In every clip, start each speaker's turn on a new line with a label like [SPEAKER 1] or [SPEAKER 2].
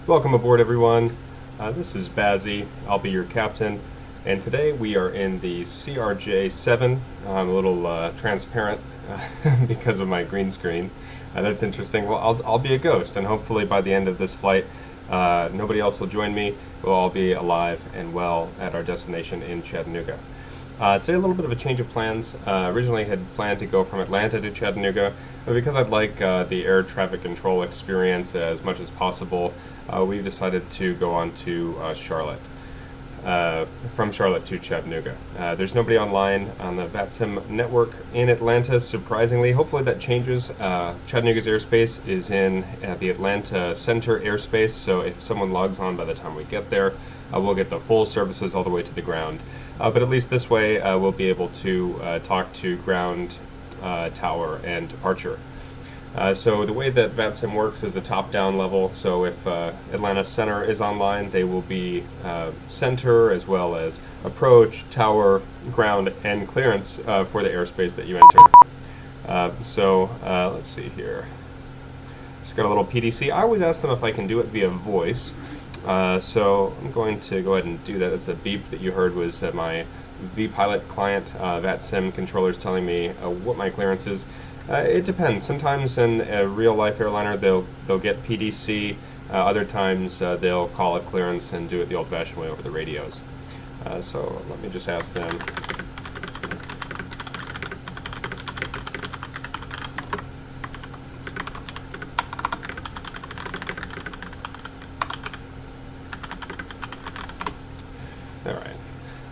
[SPEAKER 1] Welcome aboard, everyone. This is Bazzy. I'll be your captain, and today we are in the CRJ-7. I'm a little transparent because of my green screen. That's interesting. Well, I'll be a ghost, and hopefully by the end of this flight, nobody else will join me. We'll all be alive and well at our destination in Chattanooga. Today, a little bit of a change of plans. Originally had planned to go from Atlanta to Chattanooga, but because I'd like the air traffic control experience as much as possible, we've decided to go on to Charlotte. From Charlotte to Chattanooga. There's nobody online on the VATSIM network in Atlanta, surprisingly. Hopefully that changes. Chattanooga's airspace is in the Atlanta Center airspace, so if someone logs on by the time we get there, we'll get the full services all the way to the ground. But at least this way, we'll be able to talk to ground, tower, and departure. So the way that VATSIM works is a top-down level. So if Atlanta Center is online, they will be center as well as approach, tower, ground, and clearance for the airspace that you enter. Let's see here. Just got a little PDC. I always ask them if I can do it via voice. So I'm going to go ahead and do that. It's a beep that you heard was my vPilot client. VATSIM controller's telling me what my clearance is. It depends. Sometimes in a real-life airliner, they'll get PDC. Other times, they'll call it clearance and do it the old-fashioned way over the radios. So let me just ask them. All right.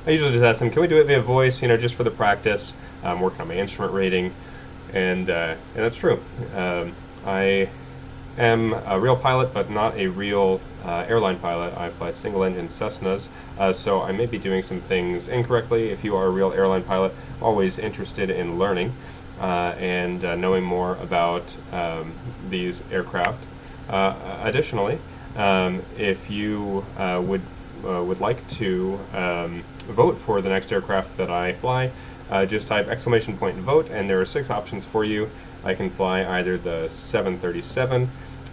[SPEAKER 1] I usually just ask them, can we do it via voice? You know, just for the practice. I'm working on my instrument rating. And that's true. I am a real pilot, but not a real airline pilot. I fly single-engine Cessnas, so I may be doing some things incorrectly. If you are a real airline pilot, always interested in learning and knowing more about these aircraft. Additionally, if you would like to vote for the next aircraft that I fly, just type !vote, and there are 6 options for you. I can fly either the 737,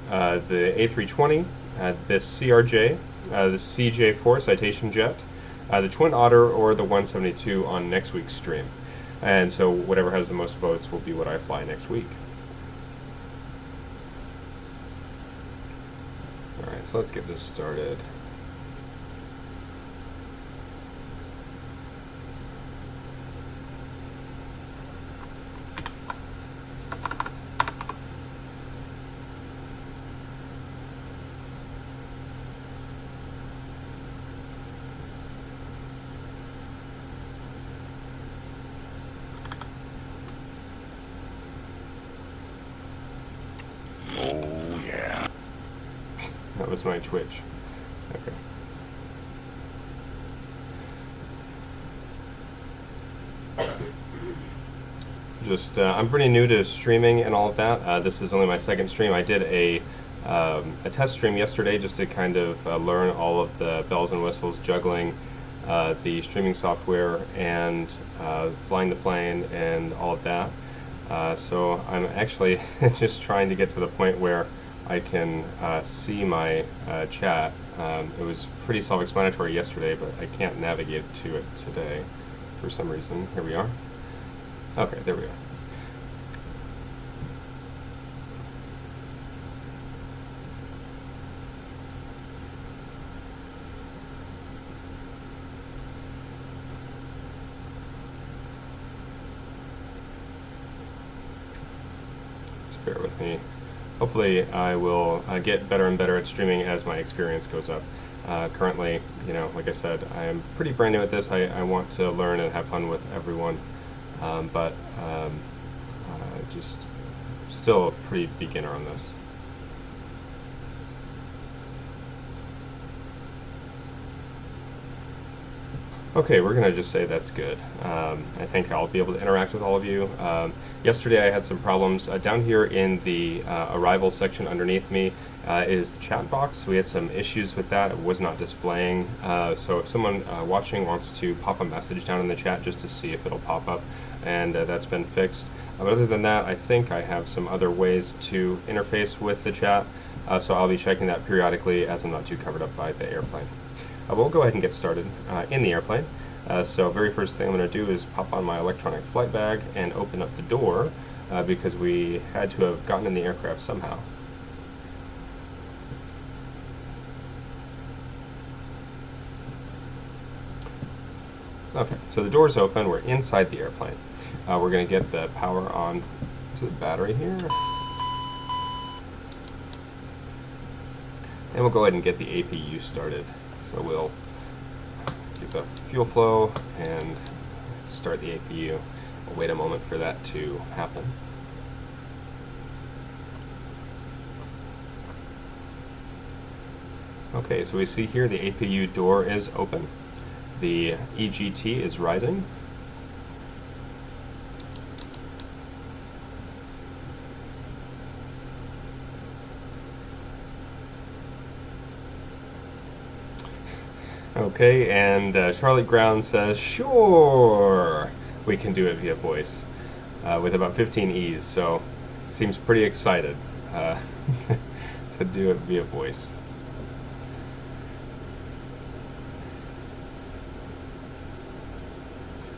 [SPEAKER 1] the A320, this CRJ, the CJ4 Citation Jet, the Twin Otter, or the 172 on next week's stream. And so whatever has the most votes will be what I fly next week. Alright, so let's get this started.
[SPEAKER 2] Oh, yeah.
[SPEAKER 1] That was my Twitch. Okay. I'm pretty new to streaming and all of that. This is only my second stream. I did a test stream yesterday just to kind of learn all of the bells and whistles, juggling the streaming software and flying the plane and all of that. So I'm actually just trying to get to the point where I can see my chat. It was pretty self-explanatory yesterday, but I can't navigate to it today for some reason. Here we are. Okay, there we are. Just bear with me. Hopefully I will get better and better at streaming as my experience goes up. Currently, you know, like I said, I am pretty brand new at this. I want to learn and have fun with everyone. Just still a pretty beginner on this. Okay, we're gonna just say that's good. I think I'll be able to interact with all of you. Yesterday I had some problems. Down here in the arrival section underneath me is the chat box. We had some issues with that. It was not displaying. So if someone watching wants to pop a message down in the chat just to see if it'll pop up, and that's been fixed. But other than that, I think I have some other ways to interface with the chat. so I'll be checking that periodically as I'm not too covered up by the airplane. We'll go ahead and get started in the airplane. So very first thing I'm going to do is pop on my electronic flight bag and open up the door because we had to have gotten in the aircraft somehow. Okay, so the door's open, we're inside the airplane. We're going to get the power on to the battery here. And we'll go ahead and get the APU started. So we'll get the fuel flow and start the APU. We'll wait a moment for that to happen. Okay, so we see here the APU door is open. The EGT is rising. Okay, and Charlotte Ground says, sure, we can do it via voice with about 15 E's, so seems pretty excited to do it via voice.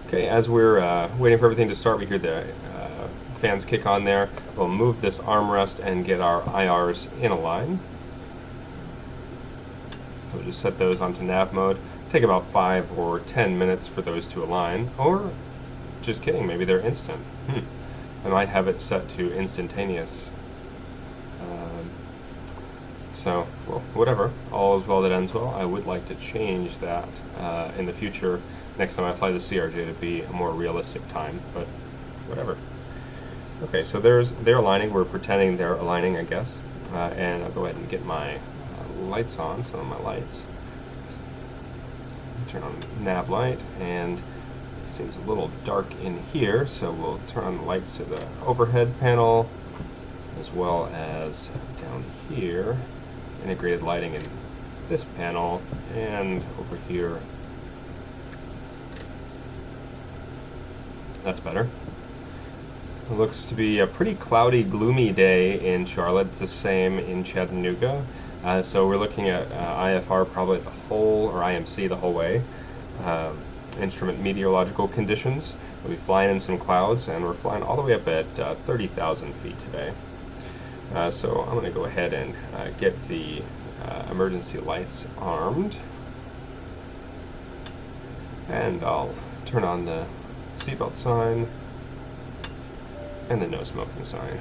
[SPEAKER 1] Okay, as we're waiting for everything to start, we hear the fans kick on there. We'll move this armrest and get our IRs in a line. So we'll just set those onto nav mode. Take about 5 or 10 minutes for those to align, or just kidding, maybe they're instant. I might have it set to instantaneous. So, well, whatever. All is well that ends well. I would like to change that in the future. Next time I fly the CRJ to be a more realistic time, but whatever. Okay, so they're aligning. We're pretending they're aligning, I guess. And I'll go ahead and get my lights on, some of my lights. Turn on nav light, and it seems a little dark in here, so we'll turn on the lights to the overhead panel, as well as down here, integrated lighting in this panel, and over here. That's better. It looks to be a pretty cloudy, gloomy day in Charlotte. It's the same in Chattanooga. So we're looking at IFR probably the whole, or IMC the whole way. Instrument meteorological conditions. We'll be flying in some clouds, and we're flying all the way up at 30,000 feet today. So I'm going to go ahead and get the emergency lights armed. And I'll turn on the seatbelt sign and the no smoking sign.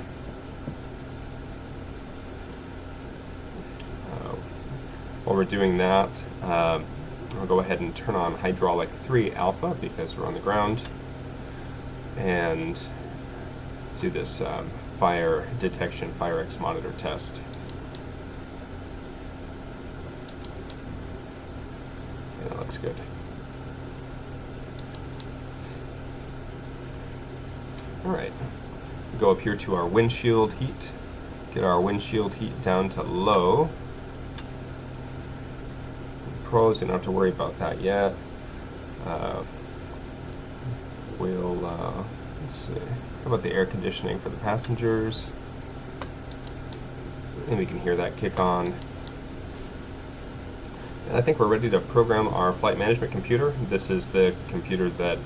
[SPEAKER 1] While we're doing that, I'll go ahead and turn on hydraulic 3 alpha because we're on the ground, and do this fire detection, fire X monitor test. Okay, that looks good. Alright, go up here to our windshield heat, get our windshield heat down to low. Pros, you don't have to worry about that yet. Let's see, how about the air conditioning for the passengers? And we can hear that kick on. And I think we're ready to program our flight management computer. This is the computer that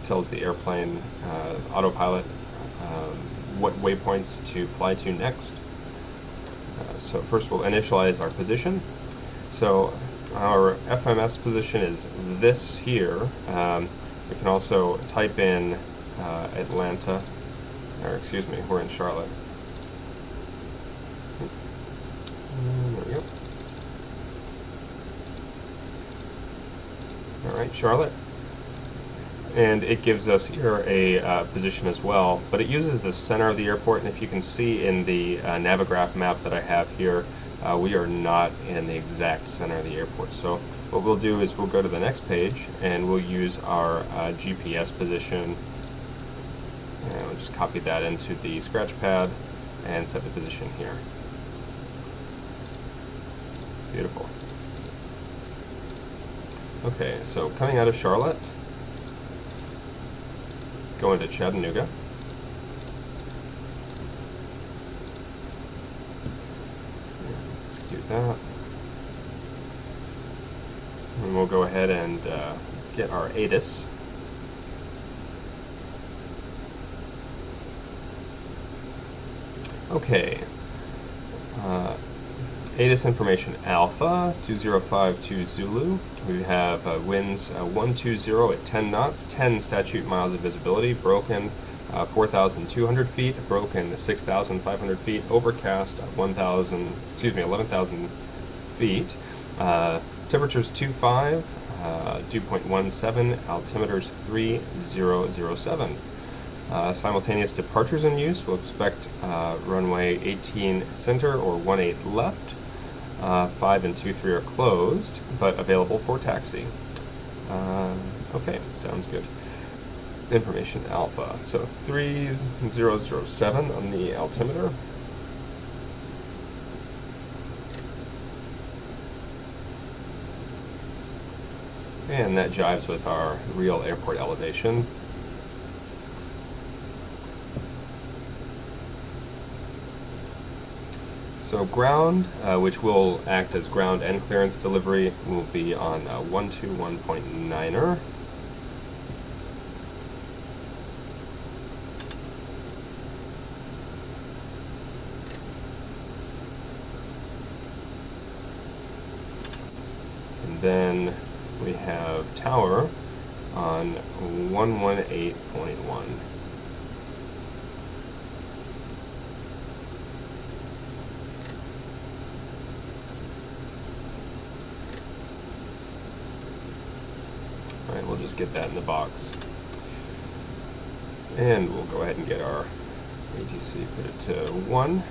[SPEAKER 1] tells the airplane autopilot what waypoints to fly to next. So first we'll initialize our position. So our FMS position is this here. We can also type in Atlanta, or excuse me, we're in Charlotte. There we go. Alright, Charlotte. And it gives us here a position as well, but it uses the center of the airport, and if you can see in the Navigraph map that I have here, we are not in the exact center of the airport. So what we'll do is we'll go to the next page and we'll use our GPS position, and we'll just copy that into the scratch pad and set the position here. Beautiful. Okay, so coming out of Charlotte, go into Chattanooga. that. And we'll go ahead and get our ATIS. Okay. ATIS information Alpha 2052 Zulu. We have winds 120 at 10 knots, 10 statute miles of visibility, broken 4,200 feet, broken 6,500 feet, overcast 11,000 feet. Temperatures 25, dew point 17, altimeters 3007. Simultaneous departures in use. We'll expect runway 18 center or 18 left. 5 and 23 are closed, but available for taxi. Okay, sounds good. Information Alpha. So 3007 on the altimeter. And that jives with our real airport elevation. So ground, which will act as ground and clearance delivery, will be on 121.9er. And then we have tower on 118.1. Alright, we'll just get that in the box. And we'll go ahead and get our ATC, put it to 1.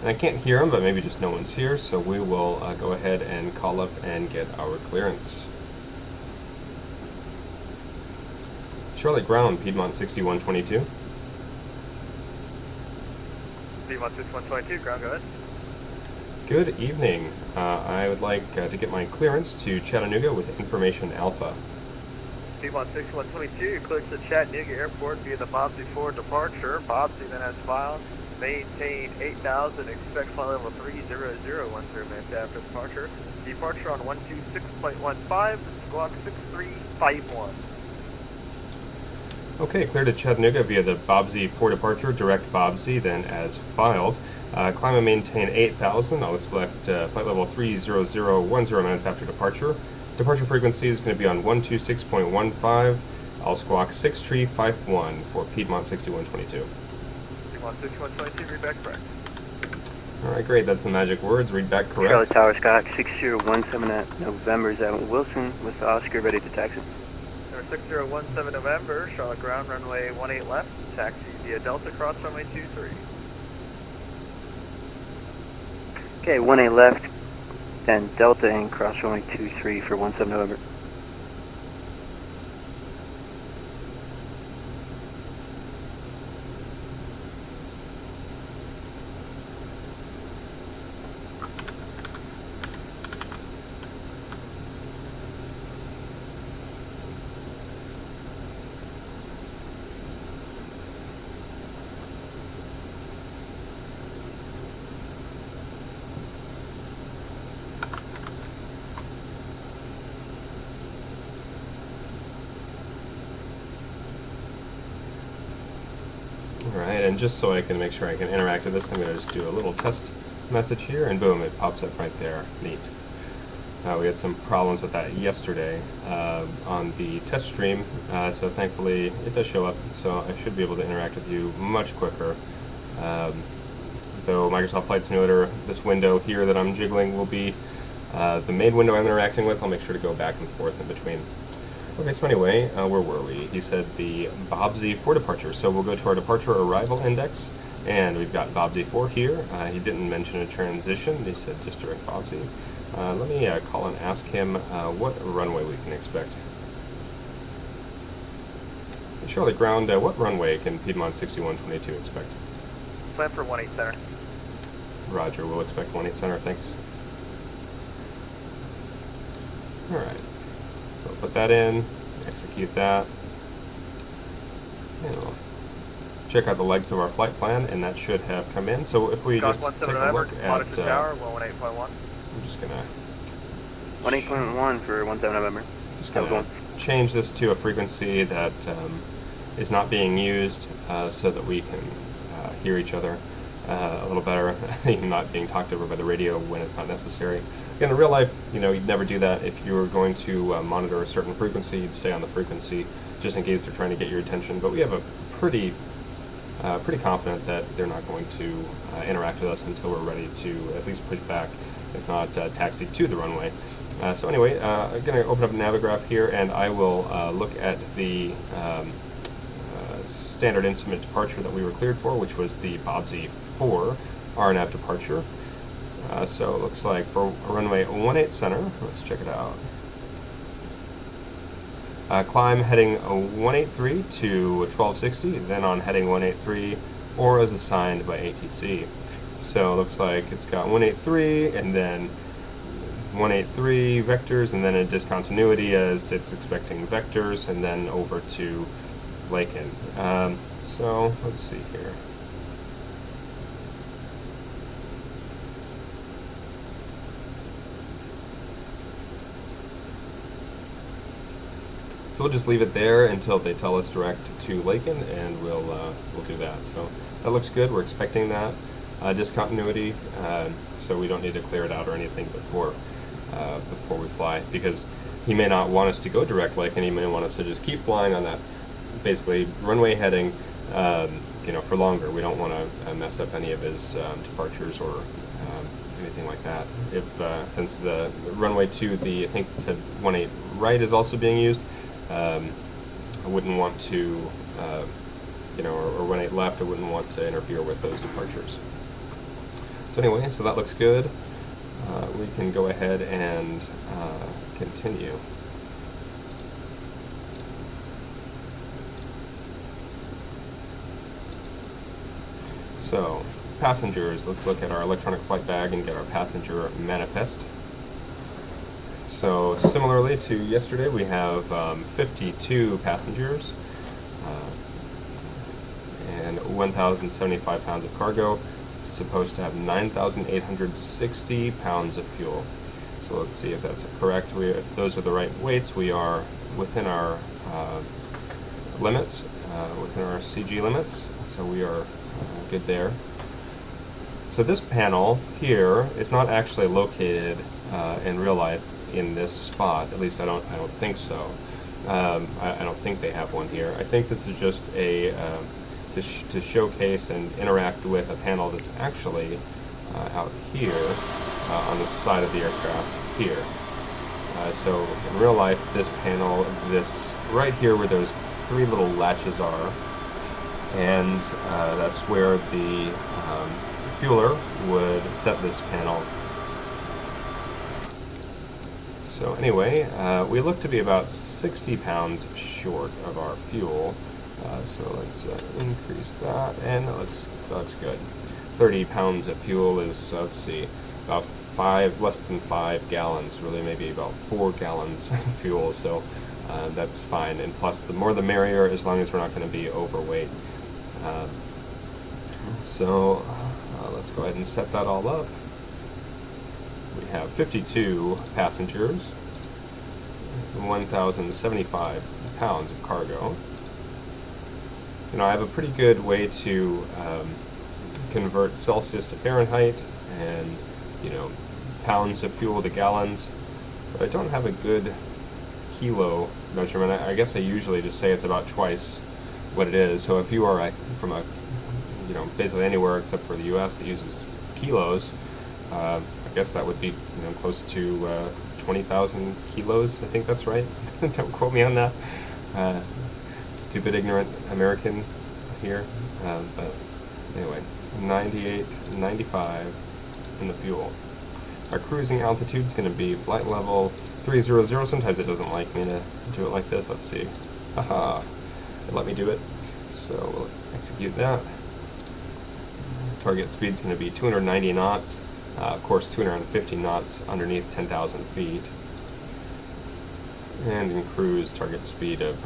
[SPEAKER 1] And I can't hear them, but maybe just no one's here, so we will go ahead and call up and get our clearance. Charlotte ground, Piedmont 6122.
[SPEAKER 2] Piedmont 6122, ground, go ahead.
[SPEAKER 1] Good evening. I would like to get my clearance to Chattanooga with information Alpha.
[SPEAKER 2] Piedmont 6122, cleared to Chattanooga Airport via the Bobsey 4 departure. Bobsey then has filed. Maintain 8,000, expect flight level 30010 minutes after departure. Departure on 126.15, squawk 6351.
[SPEAKER 1] Okay, clear to Chattanooga via the Bobsey 4 departure, direct Bobsey, then as filed. Climb and maintain 8,000, I'll expect flight level 30010 minutes after departure. Departure frequency is going to be on 126.15, I'll squawk 6351 for Piedmont 6122.
[SPEAKER 2] 6122, read back correct.
[SPEAKER 1] Alright, great. That's the magic words. Read back correct.
[SPEAKER 3] Charlotte Tower, Scott, 6017 at November, is at Wilson with Oscar ready to taxi.
[SPEAKER 2] Number 6017 November, Charlotte ground, runway 18 left, taxi via Delta cross runway 23.
[SPEAKER 3] Okay, 18 left, then Delta and cross runway 23 for 17 November.
[SPEAKER 1] Alright, and just so I can make sure I can interact with this, I'm going to just do a little test message here, and boom, it pops up right there. Neat. We had some problems with that yesterday on the test stream, so thankfully it does show up, so I should be able to interact with you much quicker. Though Microsoft Flight Simulator, this window here that I'm jiggling will be the main window I'm interacting with. I'll make sure to go back and forth in between. Okay, so anyway, where were we? He said the Bobsey 4 departure, so we'll go to our departure arrival index, and we've got Bobsey 4 here. He didn't mention a transition, he said just direct Bobsey. Let me call and ask him what runway we can expect. Charlotte ground, what runway can Piedmont 6122 expect?
[SPEAKER 2] Plan for 18 center.
[SPEAKER 1] Roger, we'll expect 18 center, thanks. Alright. So put that in, execute that, and we'll check out the legs of our flight plan, and that should have come in. So if we just take a look at,
[SPEAKER 2] tower, 118.1.
[SPEAKER 1] I'm just gonna
[SPEAKER 3] 18.1 for 17 November.
[SPEAKER 1] change this to a frequency that is not being used, so that we can hear each other a little better, not being talked over by the radio when it's not necessary. Again, in real life, you'd never do that. If you were going to monitor a certain frequency, you'd stay on the frequency just in case they're trying to get your attention. But we have a pretty confident that they're not going to interact with us until we're ready to at least push back, if not taxi to the runway. So anyway, I'm going to open up Navigraph here, and I will look at the standard instrument departure that we were cleared for, which was the Bobsy 4 RNAV departure. So it looks like for runway 18 center, let's check it out. Climb heading 183 to 1260, then on heading 183, or as assigned by ATC. So it looks like it's got 183 and then 183 vectors, and then a discontinuity as it's expecting vectors, and then over to Laken. So let's see here. So we'll just leave it there until they tell us direct to Laken, and we'll do that. So that looks good. We're expecting that discontinuity, so we don't need to clear it out or anything before we fly, because he may not want us to go direct Laken. He may want us to just keep flying on that basically runway heading, for longer. We don't want to mess up any of his departures or anything like that. If since the runway to the, I think it said 18 right is also being used, I wouldn't want to, or 18 left, I wouldn't want to interfere with those departures. So anyway, so that looks good. We can go ahead and continue. So, passengers, let's look at our electronic flight bag and get our passenger manifest. So, similarly to yesterday, we have 52 passengers and 1,075 pounds of cargo. Supposed to have 9,860 pounds of fuel. So let's see if that's correct. If those are the right weights, we are within our limits, within our CG limits. So we are good there. So this panel here is not actually located in real life in this spot. At least I don't think so. I don't think they have one here. I think this is just a to showcase and interact with a panel that's actually out here on the side of the aircraft here. So in real life, this panel exists right here where those three little latches are, and that's where the fueler would set this panel. So anyway, we look to be about 60 pounds short of our fuel. So let's increase that, and that's good. 30 pounds of fuel is, let's see, about less than 5 gallons, really maybe about 4 gallons of fuel, so that's fine. And plus, the more the merrier, as long as we're not going to be overweight. So let's go ahead and set that all up. We have 52 passengers, 1,075 pounds of cargo. I have a pretty good way to convert Celsius to Fahrenheit and, pounds of fuel to gallons, but I don't have a good kilo measurement. I guess I usually just say it's about twice what it is. So if you are from basically anywhere except for the U.S. that uses kilos, I guess that would be, close to 20,000 kilos. I think that's right. Don't quote me on that. Stupid, ignorant American here. But anyway, 98, 95 in the fuel. Our cruising altitude is going to be flight level 300. Sometimes it doesn't like me to do it like this. Let's see. Haha. It let me do it. So we'll execute that. Target speed is going to be 290 knots. Of course, 250 knots underneath 10,000 feet. And in cruise, target speed of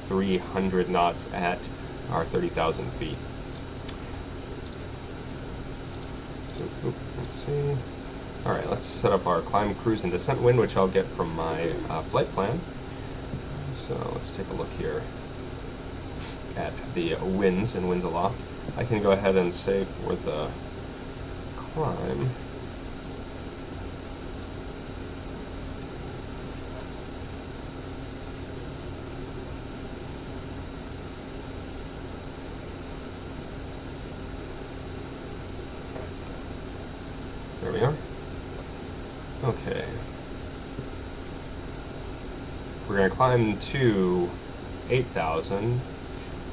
[SPEAKER 1] 300 knots at our 30,000 feet. let's see. All right, let's set up our climb, cruise, and descent wind, which I'll get from my flight plan. So let's take a look here at the winds and winds aloft. I can go ahead and say for the climb, there we are. Okay. We're going to climb to 8,000,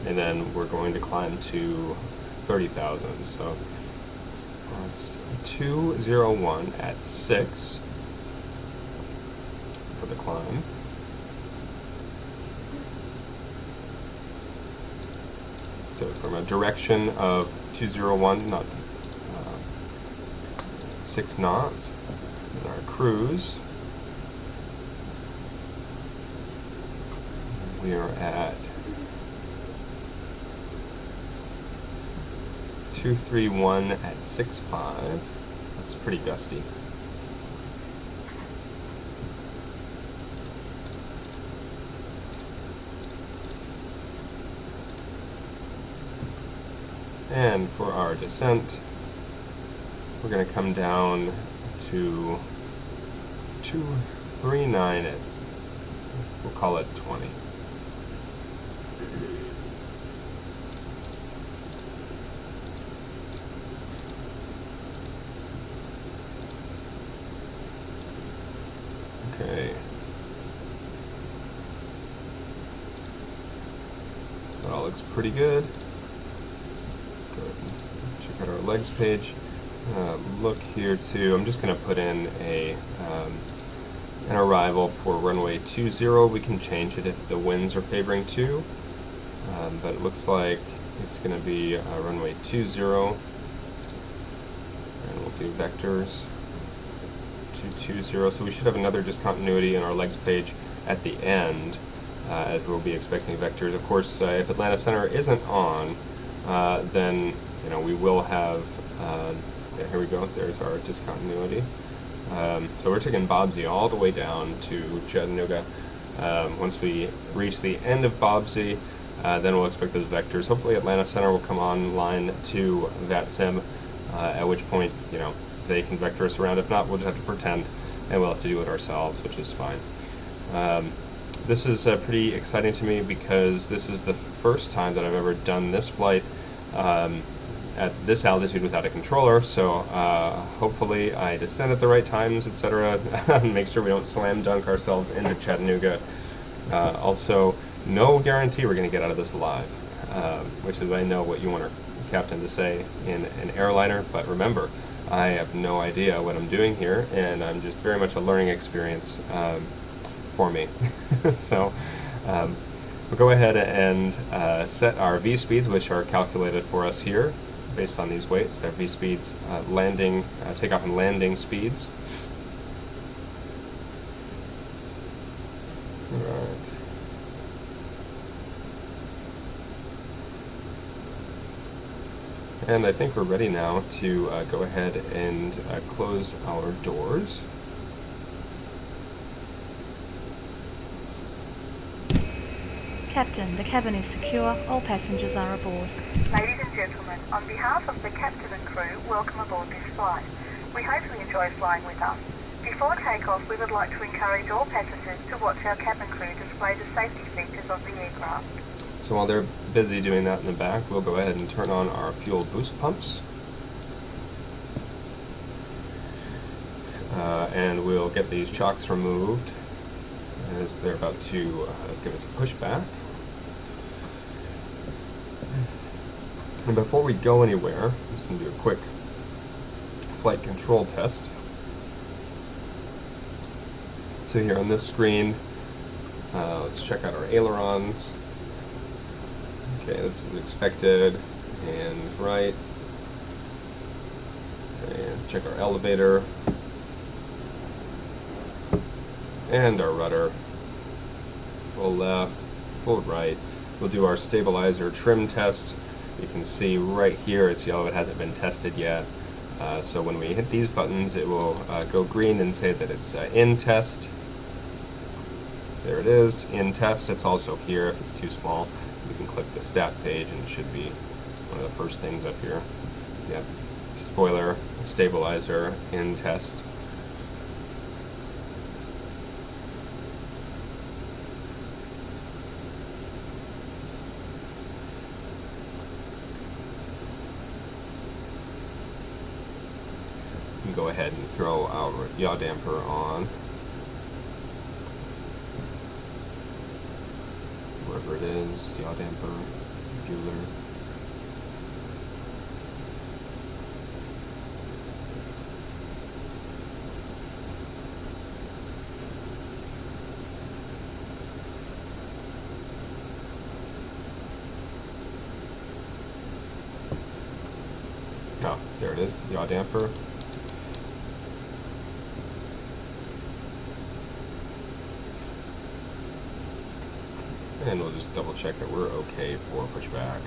[SPEAKER 1] and then we're going to climb to 30,000. So that's 201 at 6 for the climb. So from a direction of 201, not 6 knots, and our cruise, we are at 231 at 6.5. That's pretty gusty. And for our descent, we're going to come down to 239 at, we'll call it 20. Okay. That all looks pretty good. Go ahead and check out our legs page. Look here too. I'm just going to put in an arrival for runway 20. We can change it if the winds are favoring 2, but it looks like it's going to be runway 20, and we'll do vectors 220. So we should have another discontinuity in our legs page at the end, as we'll be expecting vectors. Of course, if Atlanta Center isn't on, then we will have. Yeah, here we go. There's our discontinuity. So we're taking Bobsey all the way down to Chattanooga. Once we reach the end of Bobsey, then we'll expect those vectors. Hopefully Atlanta Center will come online to VATSIM, at which point, they can vector us around. If not, we'll just have to pretend, and we'll have to do it ourselves, which is fine. This is pretty exciting to me because this is the first time that I've ever done this flight at this altitude without a controller, so hopefully I descend at the right times, etc. Make sure we don't slam dunk ourselves into Chattanooga. Also, no guarantee we're going to get out of this alive, which is, I know, what you want our captain to say in an airliner, but remember, I have no idea what I'm doing here, and I'm just very much a learning experience for me. So we'll go ahead and set our V speeds, which are calculated for us here based on these weights. They're V speeds, landing, takeoff and landing speeds. All right. And I think we're ready now to go ahead and close our doors.
[SPEAKER 4] Captain, the cabin is secure. All passengers are aboard.
[SPEAKER 5] Ladies and gentlemen, on behalf of the captain and crew, welcome aboard this flight. We hope you enjoy flying with us. Before takeoff, we would like to encourage all passengers to watch our cabin crew display the safety features of the aircraft.
[SPEAKER 1] So while they're busy doing that in the back, we'll go ahead and turn on our fuel boost pumps. And we'll get these chocks removed as they're about to give us a pushback. And before we go anywhere, I'm just going to do a quick flight control test. So here on this screen, let's check out our ailerons. Okay, this is expected, and right. Okay, and check our elevator. And our rudder. Full left, full right. We'll do our stabilizer trim test. You can see right here it's yellow, it hasn't been tested yet. So when we hit these buttons, it will go green and say that it's in test. There it is, in test. It's also here. If it's too small, you can click the stat page and it should be one of the first things up here. Yep. Spoiler, stabilizer, in test. You can go ahead and throw our yaw damper on. Wherever it is, yaw damper, bueller. Oh, there it is, the yaw damper. And we'll just double check that we're okay for pushback.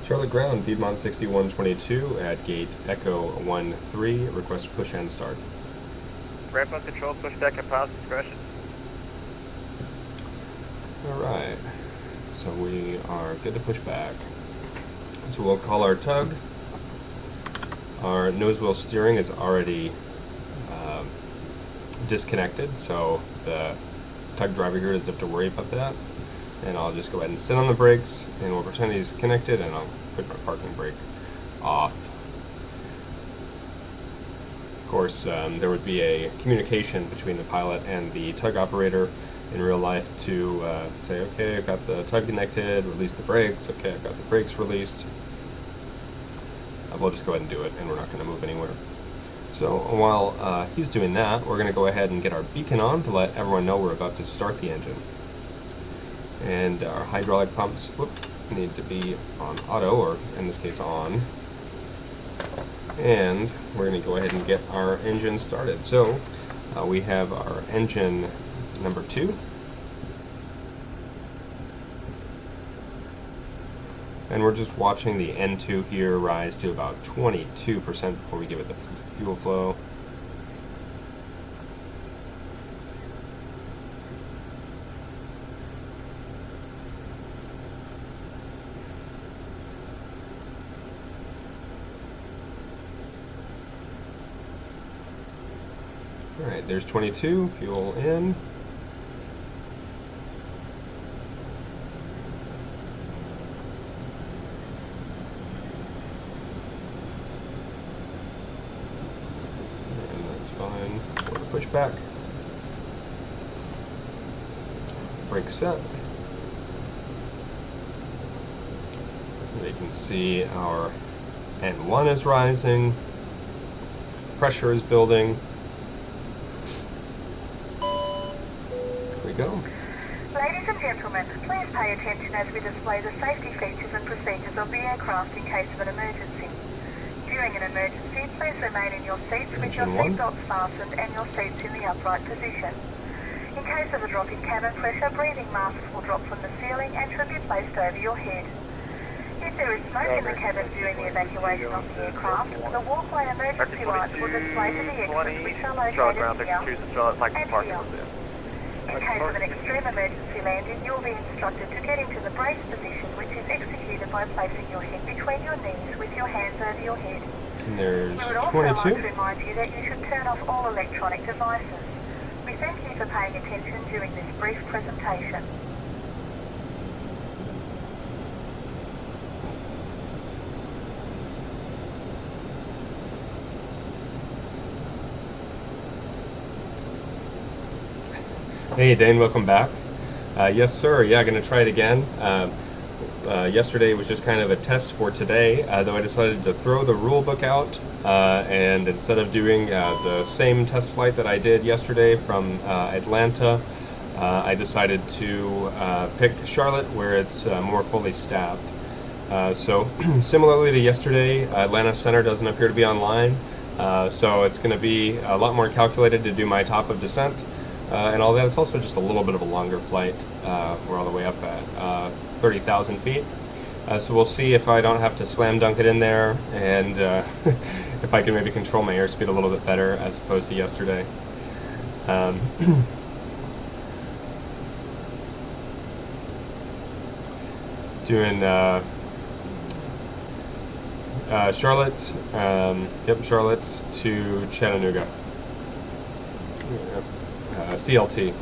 [SPEAKER 1] Charlotte Ground, Piedmont 6122 at gate Echo 13, request push and start.
[SPEAKER 2] Ramp up control, push deck and pilot's discretion.
[SPEAKER 1] Alright, so we are good to push back. So we'll call our tug. Our nose wheel steering is already disconnected, so the tug driver here doesn't have to worry about that. And I'll just go ahead and sit on the brakes, and we'll pretend he's connected, and I'll put my parking brake off. Of course, there would be a communication between the pilot and the tug operator in real life to say, okay, I've got the tug connected, release the brakes, okay, I've got the brakes released. We'll just go ahead and do it, and we're not going to move anywhere. So while he's doing that, we're going to go ahead and get our beacon on to let everyone know we're about to start the engine. And our hydraulic pumps need to be on auto, or in this case on. And we're going to go ahead and get our engine started. So we have our engine number 2. And we're just watching the N2 here rise to about 22% before we give it the fuel flow. Alright, there's 22, fuel in. And that's fine. Quarter pushback. Brake set. You can see our N1 is rising. Pressure is building. Go.
[SPEAKER 5] Ladies and gentlemen, please pay attention as we display the safety features and procedures of the aircraft in case of an emergency. During an emergency, please remain in your seats with your seatbelts fastened and your seats in the upright position. In case of a drop in cabin pressure, breathing masks will drop from the ceiling and should be placed over your head. If there is smoke in the cabin during the evacuation of the aircraft, the walkway emergency lights will display to the exits which are located here and here. In case of an extreme emergency landing, you'll be instructed to get into the brace position, which is executed by placing your head between your knees with your hands over your head.
[SPEAKER 1] And there's
[SPEAKER 5] we would also
[SPEAKER 1] 22.
[SPEAKER 5] like to remind you that you should turn off all electronic devices. We thank you for paying attention during this brief presentation.
[SPEAKER 1] Hey Dane, welcome back. Yes sir, yeah, gonna try it again. Yesterday was just kind of a test for today, though I decided to throw the rule book out, and instead of doing the same test flight that I did yesterday from Atlanta, I decided to pick Charlotte where it's more fully staffed. So similarly to yesterday, Atlanta Center doesn't appear to be online, so it's going to be a lot more calculated to do my top of descent and all that. It's also just a little bit of a longer flight. We're all the way up at 30,000 feet. So we'll see if I don't have to slam dunk it in there, and if I can maybe control my airspeed a little bit better as opposed to yesterday. Doing Charlotte, Charlotte to Chattanooga. CLT.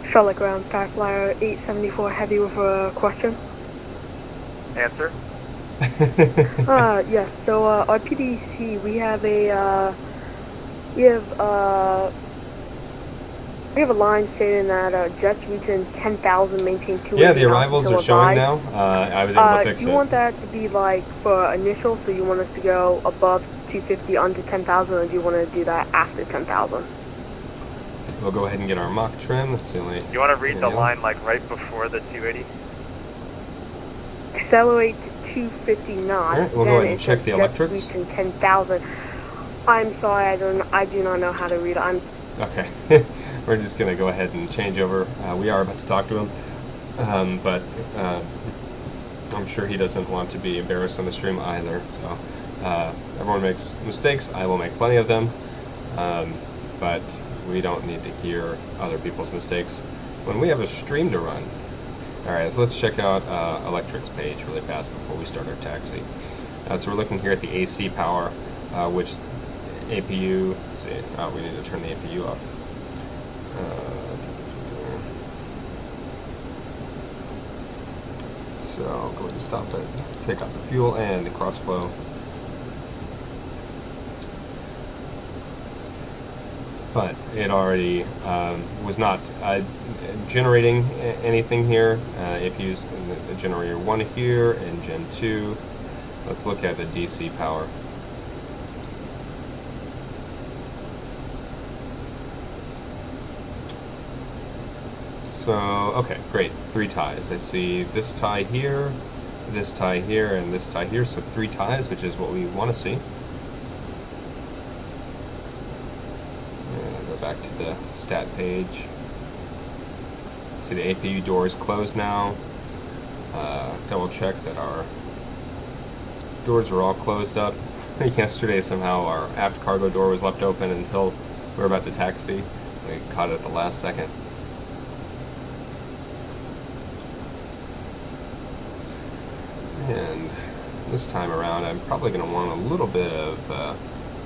[SPEAKER 6] Charlotte ground, Skyflyer 874 Heavy with a question.
[SPEAKER 2] Answer.
[SPEAKER 6] Yes, so our PDC, we have a line stating that jets reaching 10,000 maintain 2.
[SPEAKER 1] Yeah, the arrivals are showing now. I was able to fix it.
[SPEAKER 6] Do you want that to be like for initial, so you want us to go above 250 under 10,000, or do you want to do that after 10,000?
[SPEAKER 1] We'll go ahead and get our mock trim. That's the only.
[SPEAKER 2] You want to read the line like right before the 280?
[SPEAKER 6] Accelerate to 250 knots.
[SPEAKER 1] Alright, we'll go ahead and check the electrics.
[SPEAKER 6] Reaching 10,000. I'm sorry, I do not know how to read it.
[SPEAKER 1] Okay. We're just going to go ahead and change over. We are about to talk to him, but I'm sure he doesn't want to be embarrassed on the stream either. So everyone makes mistakes. I will make plenty of them, but we don't need to hear other people's mistakes when we have a stream to run. Alright, let's check out electrics page really fast before we start our taxi. So we're looking here at the AC power, which APU, let's see, we need to turn the APU off. So I'll go ahead and stop it, take out the fuel and the crossflow. But it already was not generating anything here. APU's the generator 1 here and Gen 2. Let's look at the DC power. So, okay, great. 3 ties. I see this tie here, and this tie here. So 3 ties, which is what we want to see. Go back to the stat page. See the APU door is closed now. Double check that our doors are all closed up. Yesterday somehow our aft cargo door was left open until we were about to taxi. We caught it at the last second. And this time around I'm probably going to want a little bit of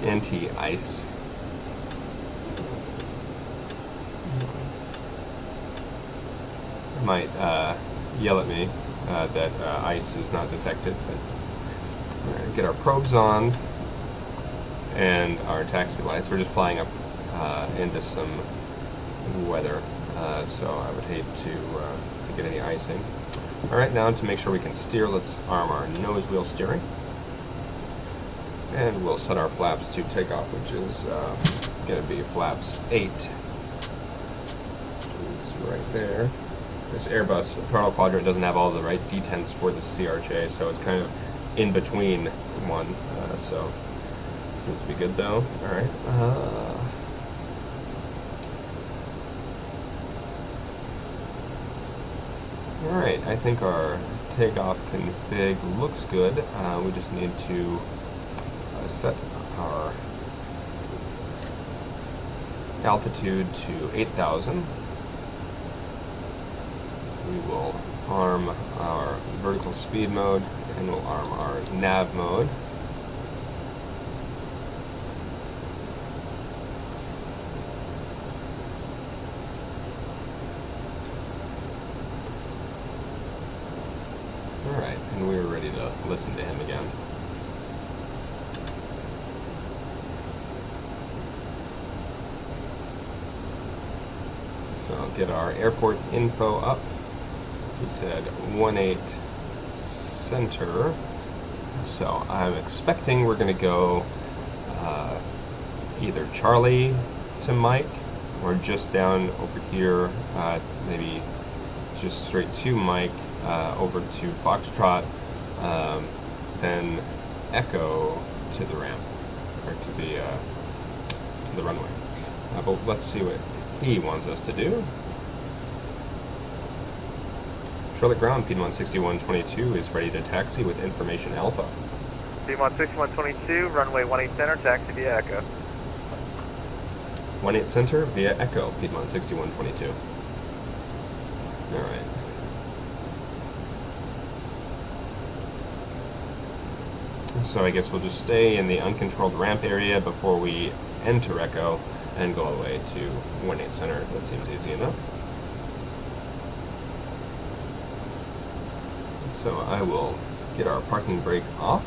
[SPEAKER 1] anti-ice. Might yell at me that ice is not detected, but get our probes on and our taxi lights. We're just flying up into some weather, so I would hate to get any icing. Alright, now to make sure we can steer, let's arm our nose wheel steering. And we'll set our flaps to takeoff, which is going to be flaps 8. Which is right there. This Airbus throttle quadrant doesn't have all the right detents for the CRJ, so it's kind of in between one. So seems to be good though. All right. All right. I think our takeoff config looks good. We just need to set our altitude to 8,000. We will arm our vertical speed mode, and we'll arm our nav mode. Alright, and we're ready to listen to him again. So I'll get our airport info up. He said 18 center, So I'm expecting we're going to go either Charlie to Mike or just down over here, maybe just straight to Mike, over to Foxtrot, then Echo to the ramp, or to the runway. But let's see what he wants us to do. Charlotte Ground, Piedmont 6122 is ready to taxi with information Alpha.
[SPEAKER 2] Piedmont 6122, runway 18 center, taxi via Echo.
[SPEAKER 1] 18 center via Echo, Piedmont 6122. Alright. So I guess we'll just stay in the uncontrolled ramp area before we enter Echo and go all the way to 18 center. That seems easy enough. So I will get our parking brake off,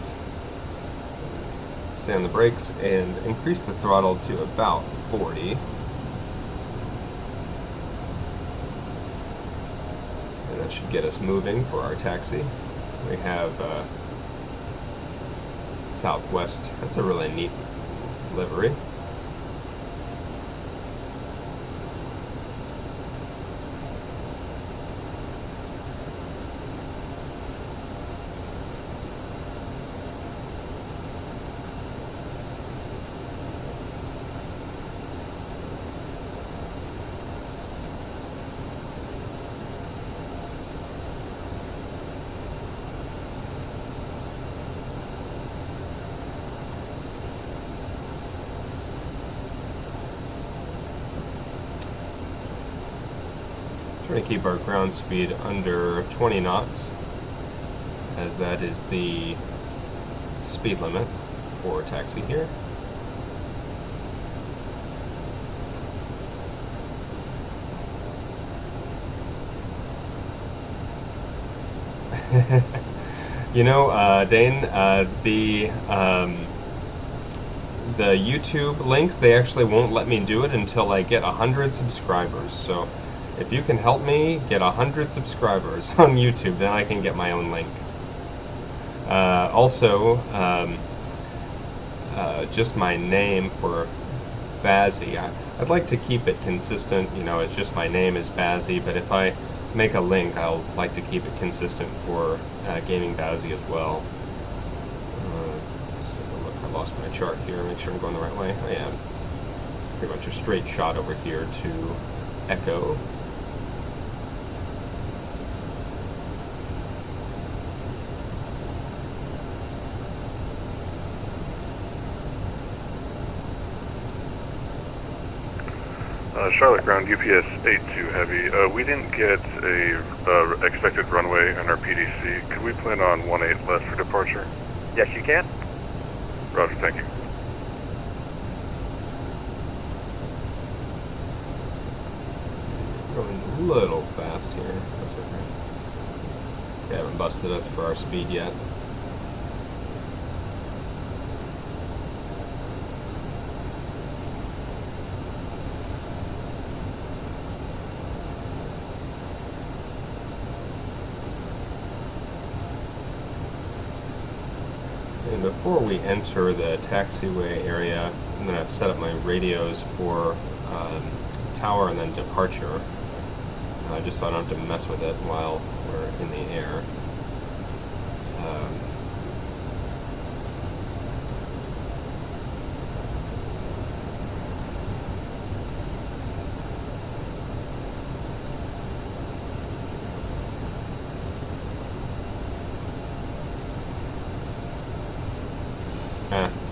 [SPEAKER 1] stay on the brakes, and increase the throttle to about 40. And that should get us moving for our taxi. We have Southwest. That's a really neat livery. Trying to keep our ground speed under 20 knots, as that is the speed limit for taxi here. You know, Dane, the YouTube links, they actually won't let me do it until I get 100 subscribers. So if you can help me get 100 subscribers on YouTube, then I can get my own link. Also, just my name for Bazzy. I'd like to keep it consistent. You know, it's just my name is Bazzy, but if I make a link, I'll like to keep it consistent for Gaming Bazzy as well. So look, I lost my chart here. Make sure I'm going the right way. I am. Pretty much a straight shot over here to Echo.
[SPEAKER 7] Charlotte Ground, UPS 82 Heavy. We didn't get a expected runway in our PDC. Could we plan on 18 left for departure?
[SPEAKER 2] Yes, you can.
[SPEAKER 7] Roger, thank you.
[SPEAKER 1] Going a little fast here. That's okay. They haven't busted us for our speed yet. And before we enter the taxiway area, I'm going to set up my radios for tower and then departure, just so I don't have to mess with it while we're in the air.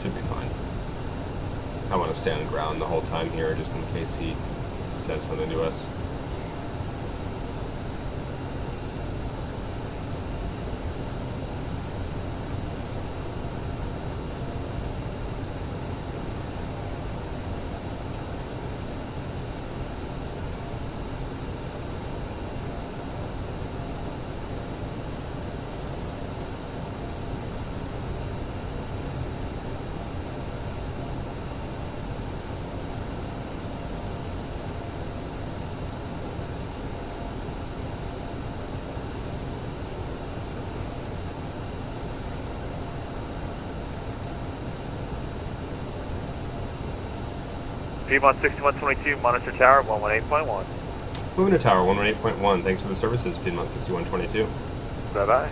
[SPEAKER 1] Should be fine. I want to stay on ground the whole time here, just in case he says something to us.
[SPEAKER 2] Piedmont 6122, monitor tower 118.1.
[SPEAKER 1] Moving to tower 118.1. Thanks for the services, Piedmont 6122.
[SPEAKER 2] Bye-bye.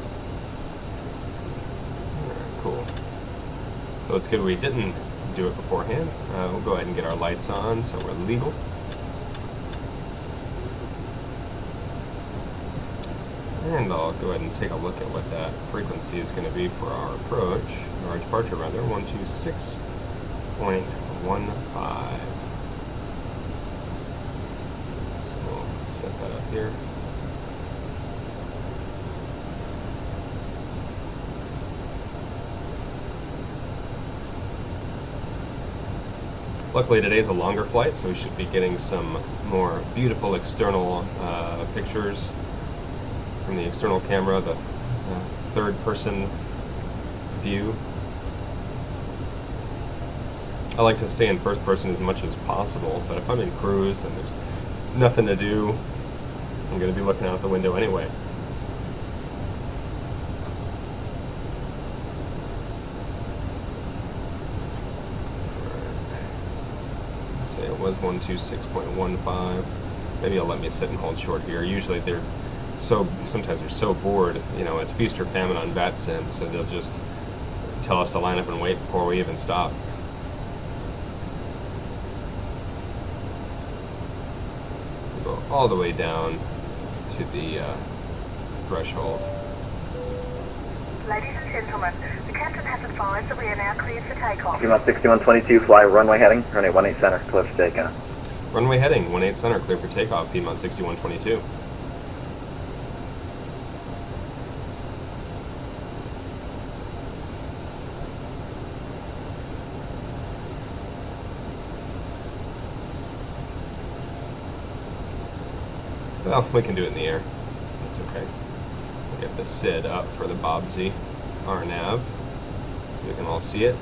[SPEAKER 1] Alright, cool. So it's good we didn't do it beforehand. We'll go ahead and get our lights on so we're legal. And I'll go ahead and take a look at what that frequency is going to be for our approach, or our departure rather, 126.15. So we'll set that up here. Luckily today's a longer flight, so we should be getting some more beautiful external pictures from the external camera, the third-person view. I like to stay in first person as much as possible, but if I'm in cruise and there's nothing to do, I'm going to be looking out the window anyway. Say it was 126.15. Maybe it'll let me sit and hold short here. Usually sometimes they're so bored, you know, it's feast or famine on VATSIM, so they'll just tell us to line up and wait before we even stop. We'll go all the way down to the threshold.
[SPEAKER 5] Ladies and gentlemen, the captain has advised that we are now cleared for takeoff.
[SPEAKER 3] Piedmont 6122, fly runway heading, runway 18 center, clear for takeoff.
[SPEAKER 1] Runway heading, 18 center, clear for takeoff, Piedmont 6122. Well, we can do it in the air. That's okay. We'll get the SID up for the Bobsy RNAV so we can all see it.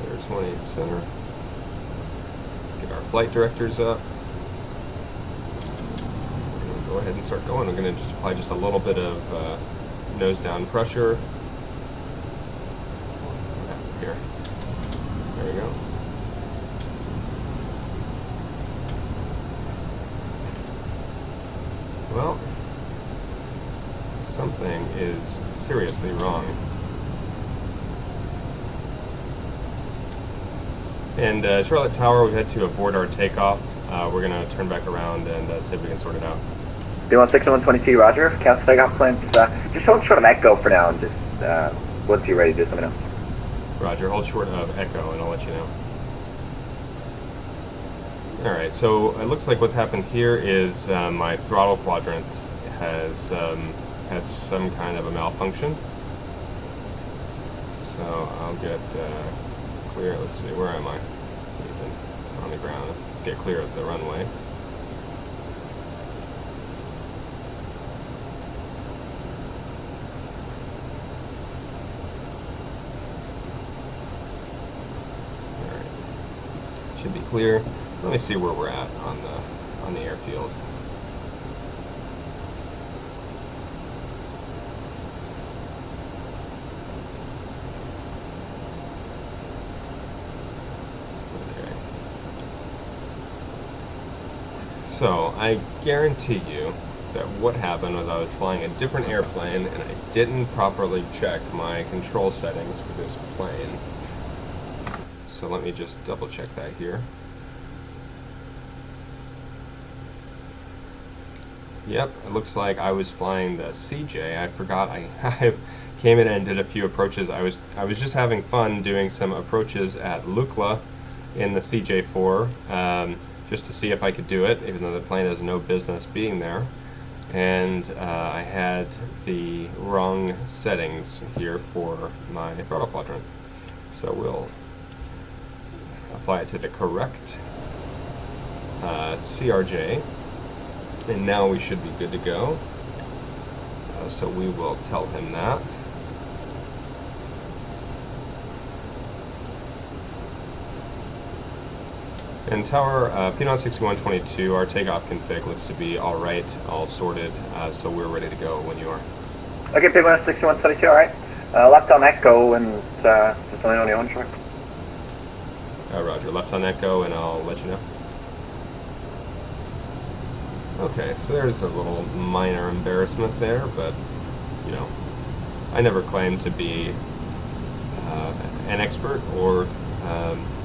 [SPEAKER 1] There's 18 center. Get our flight directors up. We're going to go ahead and start going. I'm going to just apply just a little bit of nose down pressure. Here. There we go. Well, something is seriously wrong. And Charlotte Tower, we had to abort our takeoff. We're going to turn back around and see if we can sort it out.
[SPEAKER 3] Piedmont 6122, roger. Cancel takeoff plans. Just hold short of echo for now, and just once you're ready, just let me know.
[SPEAKER 1] Roger, hold short of echo and I'll let you know. Alright, so it looks like what's happened here is my throttle quadrant has had some kind of a malfunction. So I'll get clear. Let's see, where am I? Even on the ground. Let's get clear of the runway. Should be clear. Let me see where we're at on the airfield. Okay. So I guarantee you that what happened was I was flying a different airplane and I didn't properly check my control settings for this plane. So let me just double check that here. Yep, it looks like I was flying the CJ. I forgot I came in and did a few approaches. I was just having fun doing some approaches at Lukla in the CJ4 just to see if I could do it, even though the plane has no business being there. And I had the wrong settings here for my throttle quadrant. So we'll apply it to the correct CRJ, and now we should be good to go. So we will tell him that. And tower, Piedmont 6122, our takeoff config looks to be all right, all sorted, so we're ready to go when you are.
[SPEAKER 3] Okay, Piedmont 6122, all right. Left on Echo and just land on the onshore.
[SPEAKER 1] Roger, left on Echo, and I'll let you know. Okay, so there's a little minor embarrassment there, but, you know, I never claimed to be an expert or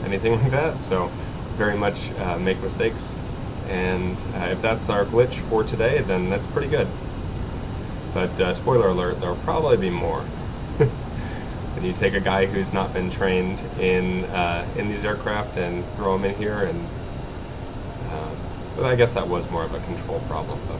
[SPEAKER 1] anything like that, so very much make mistakes. And if that's our glitch for today, then that's pretty good. But spoiler alert, there'll probably be more. And you take a guy who's not been trained in these aircraft and throw him in here, and well, I guess that was more of a control problem. But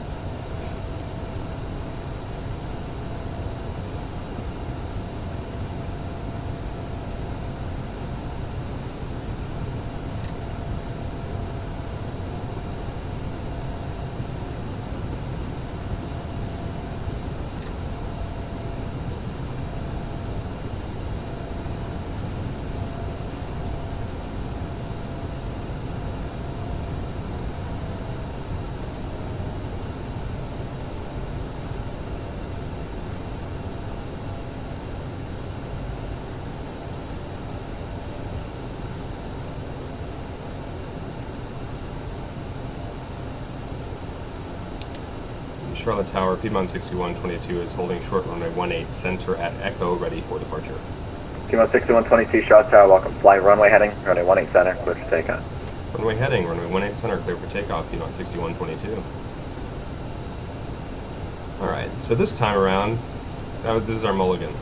[SPEAKER 1] Charlotte Tower, Piedmont 6122 is holding short runway 18 center at Echo, ready for departure.
[SPEAKER 3] Piedmont 6122, Charlotte Tower, welcome. Fly runway heading, runway 18 center, clear for takeoff.
[SPEAKER 1] Runway heading, runway 18 center, clear for takeoff, Piedmont 6122. Alright, so this time around, this is our mulligan.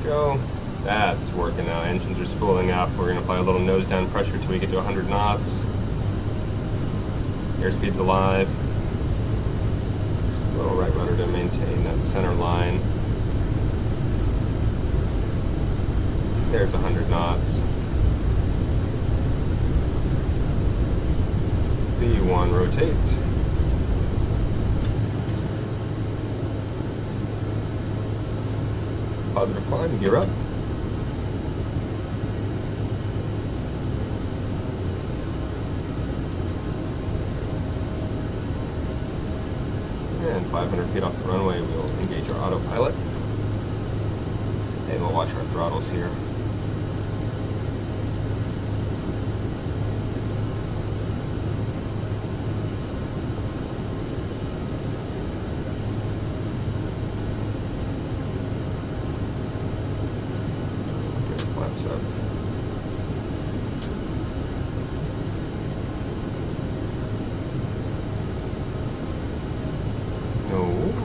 [SPEAKER 1] Go. That's working now. Engines are spooling up. We're going to apply a little nose down pressure till we get to 100 knots. Airspeed's alive. Just a little right rudder to maintain that center line. There's 100 knots. V1 rotate. Positive climb, gear up. And 500 feet off the runway, we'll engage our autopilot. And we'll watch our throttles here.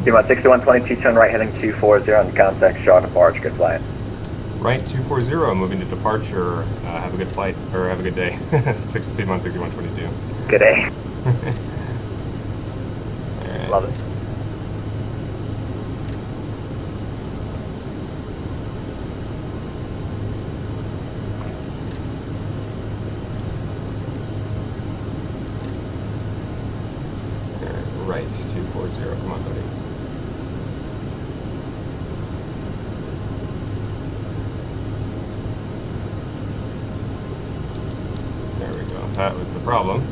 [SPEAKER 3] Piedmont 6122, turn right heading 240 on contact, short departure, good flight.
[SPEAKER 1] Right, 240, moving to departure. Have a good flight, or have a good day. Piedmont 6122.
[SPEAKER 3] Good day.
[SPEAKER 1] Right.
[SPEAKER 3] Love it.
[SPEAKER 1] Right, 240, come on, buddy. There we go, that was the problem.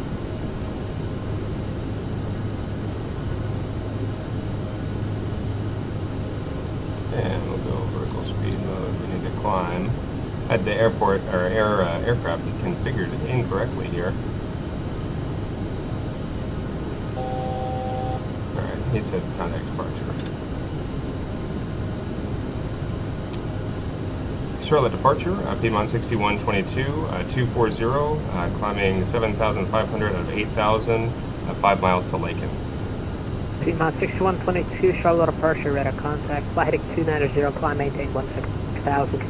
[SPEAKER 1] And we'll go vertical speed mode, we need to climb. I had the airport, or aircraft configured incorrectly here. He said contact departure. Charlotte departure, Piedmont 6122, 240, climbing 7,500 out of 8,000, 5 miles to Lakin.
[SPEAKER 8] Piedmont 6122, Charlotte departure, radar contact, fly heading 290, climb maintain 16,000.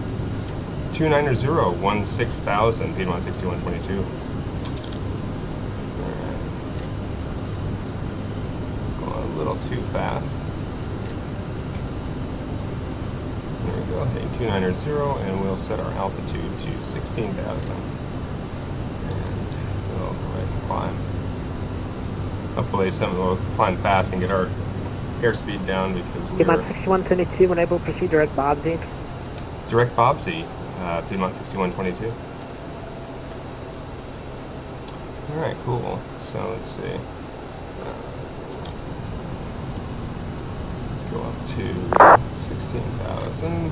[SPEAKER 1] 290, 16,000, Piedmont 6122. A little too fast. There we go, heading 290, and we'll set our altitude to 16,000. And go right and climb. Hopefully some will climb fast and get our airspeed down because
[SPEAKER 8] Piedmont
[SPEAKER 1] we're
[SPEAKER 8] 6122, when able to proceed direct Bobsy.
[SPEAKER 1] direct Bobsy, Piedmont 6122. Alright, cool. So let's see. Let's go up to 16,000.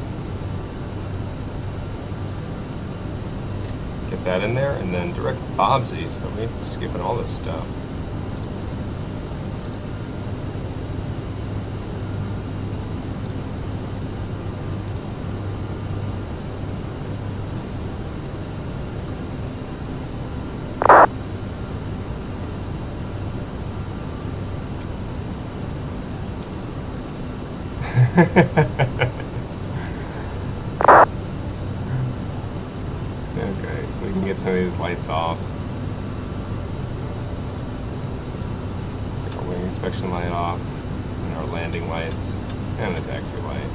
[SPEAKER 1] Get that in there, and then direct Bobsy, so we're skipping all this stuff. Okay, we can get some of these lights off. Take our wing inspection light off, and our landing lights, and the taxi light.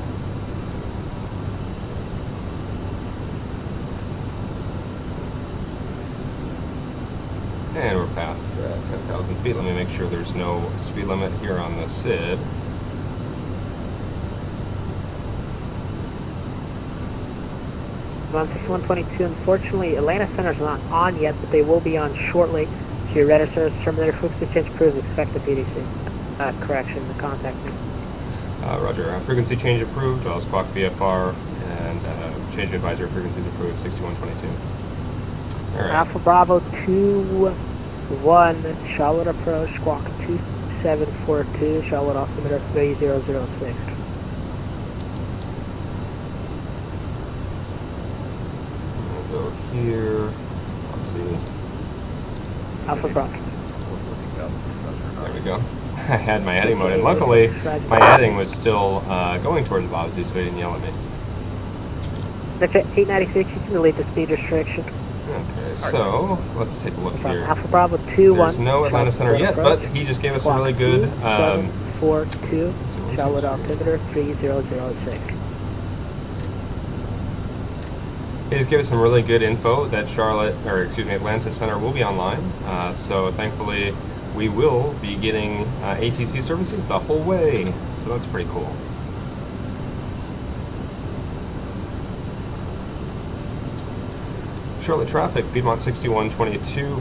[SPEAKER 1] And we're past 10,000 feet. Let me make sure there's no speed limit here on the SID.
[SPEAKER 8] On 6122, unfortunately, Atlanta Center's not on yet, but they will be on shortly. So your radar service terminator frequency change approved. Expect the PDC. Correction, the contact me.
[SPEAKER 1] Roger. Frequency change approved. I'll squawk VFR, and change advisory frequencies approved. 6122. All right.
[SPEAKER 8] Alpha Bravo 2-1, Charlotte approach, squawk 2742, Charlotte altimeter 3006.
[SPEAKER 1] We'll go here. Let's see.
[SPEAKER 8] Alpha Bravo.
[SPEAKER 1] There we go. I had my heading mode, and luckily my heading was still going towards Bobsy, so he didn't yell at me.
[SPEAKER 8] That's at 896, you can delete the speed restriction.
[SPEAKER 1] Okay, so let's take a look here.
[SPEAKER 8] Alpha Bravo 2-1.
[SPEAKER 1] There's no Atlanta Center yet, but he just gave us a really good.
[SPEAKER 8] 742, Charlotte altimeter 3006.
[SPEAKER 1] He just gave us some really good info that Atlanta Center will be online. So thankfully, we will be getting ATC services the whole way. So that's pretty cool. Charlotte traffic, Piedmont 6122,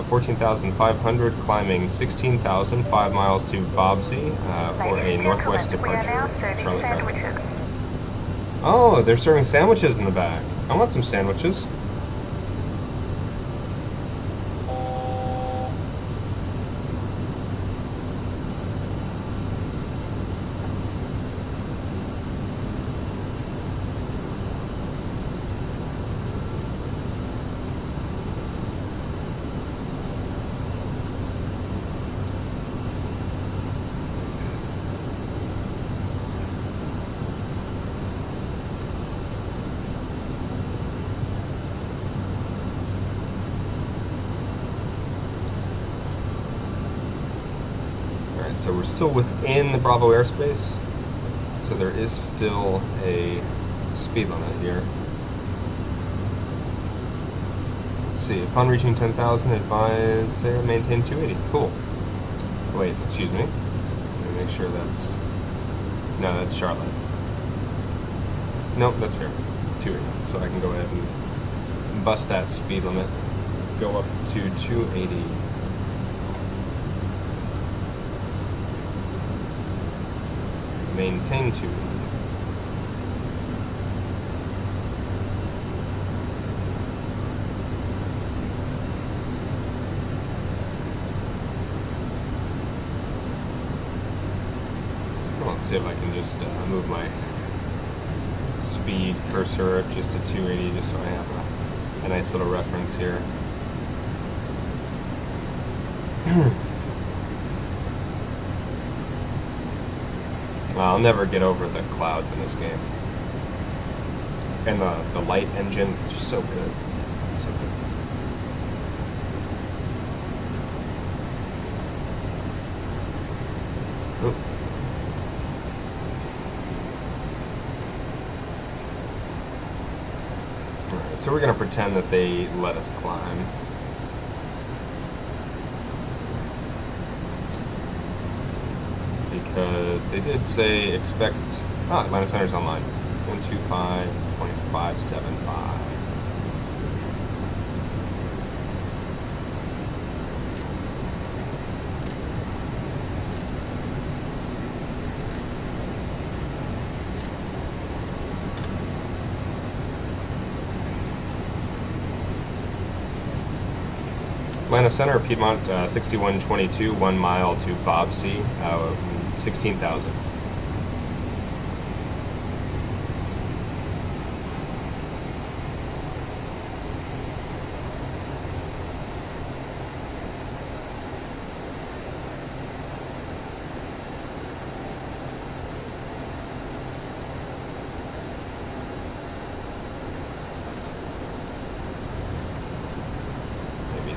[SPEAKER 1] 14,500, climbing 16,000, 5 miles to Bobsy for a northwest departure. Charlotte traffic. Oh, they're serving sandwiches in the back. I want some sandwiches. So we're still within the Bravo airspace, so there is still a speed limit here. Let's see, upon reaching 10,000, advise to maintain 280. Cool. Wait, excuse me. Let me make sure that's... No, that's Charlotte. Nope, that's here. 280. So I can go ahead and bust that speed limit. Go up to 280. Maintain 280. Let's see if I can just move my speed cursor up just to 280, just so I have a nice little reference here. I'll never get over the clouds in this game. And the light engine is just so good. So good. Oop. Alright, so we're going to pretend that they let us climb. because they did say expect. Ah, Atlanta Center's online. 125.575. Atlanta Center, Piedmont, 6122, 1 mile to Bobsey, 16,000.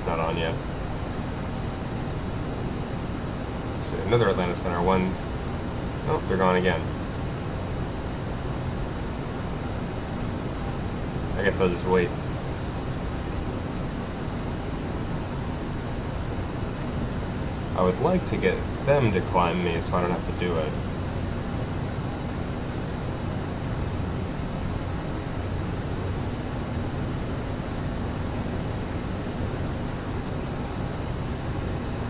[SPEAKER 1] Not on yet. So another Atlanta Center one. Oh, they're gone again. I guess I'll just wait. I would like to get them to climb me so I don't have to do it.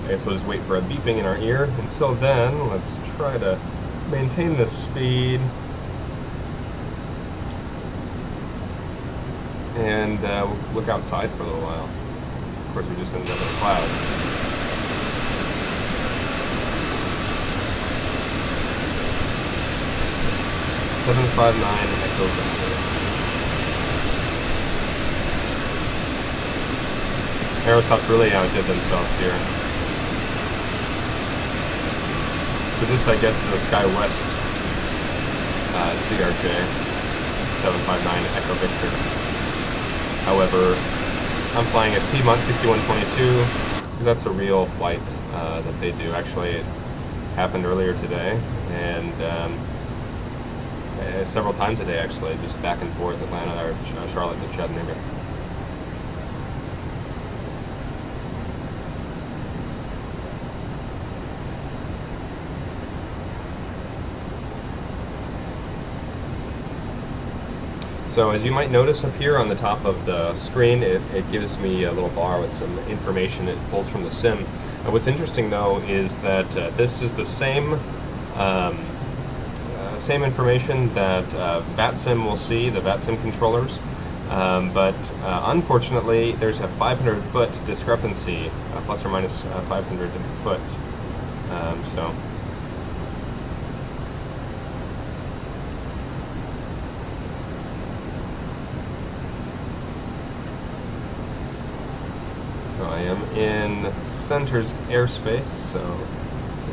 [SPEAKER 1] I guess we'll just wait for a beeping in our ear. Until then, let's try to maintain this speed. And we'll look outside for a little while. Of course, we just ended up in a cloud. .759 Echo Victor. Aerosoft really outdid themselves here. So this, I guess, is the SkyWest CRJ 759 Echo Victor. However, I'm flying at Piedmont 6122. That's a real flight that they do. Actually, it happened earlier today, and several times today, actually, just back and forth, Atlanta or Charlotte to Chattanooga. So as you might notice up here on the top of the screen, it gives me a little bar with some information it pulls from the sim. What's interesting though is that this is the same same information that VATSIM will see, the VATSIM controllers, but unfortunately there's a 500-foot discrepancy, plus or minus 500 foot. So I am in Center's airspace, so let's see.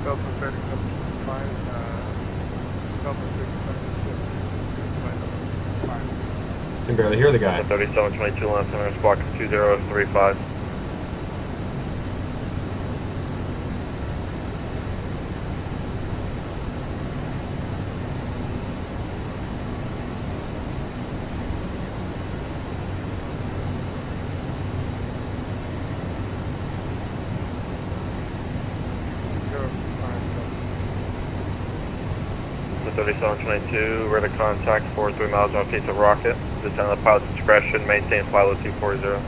[SPEAKER 2] Delta 30, fine. Delta 6,
[SPEAKER 1] I can barely hear the guy.
[SPEAKER 2] 3722 Atlanta Center, squawk 2035. The 3722, ready to contact 43 miles northeast of Rocket. Descend on the pilot's discretion, maintain flight load 240.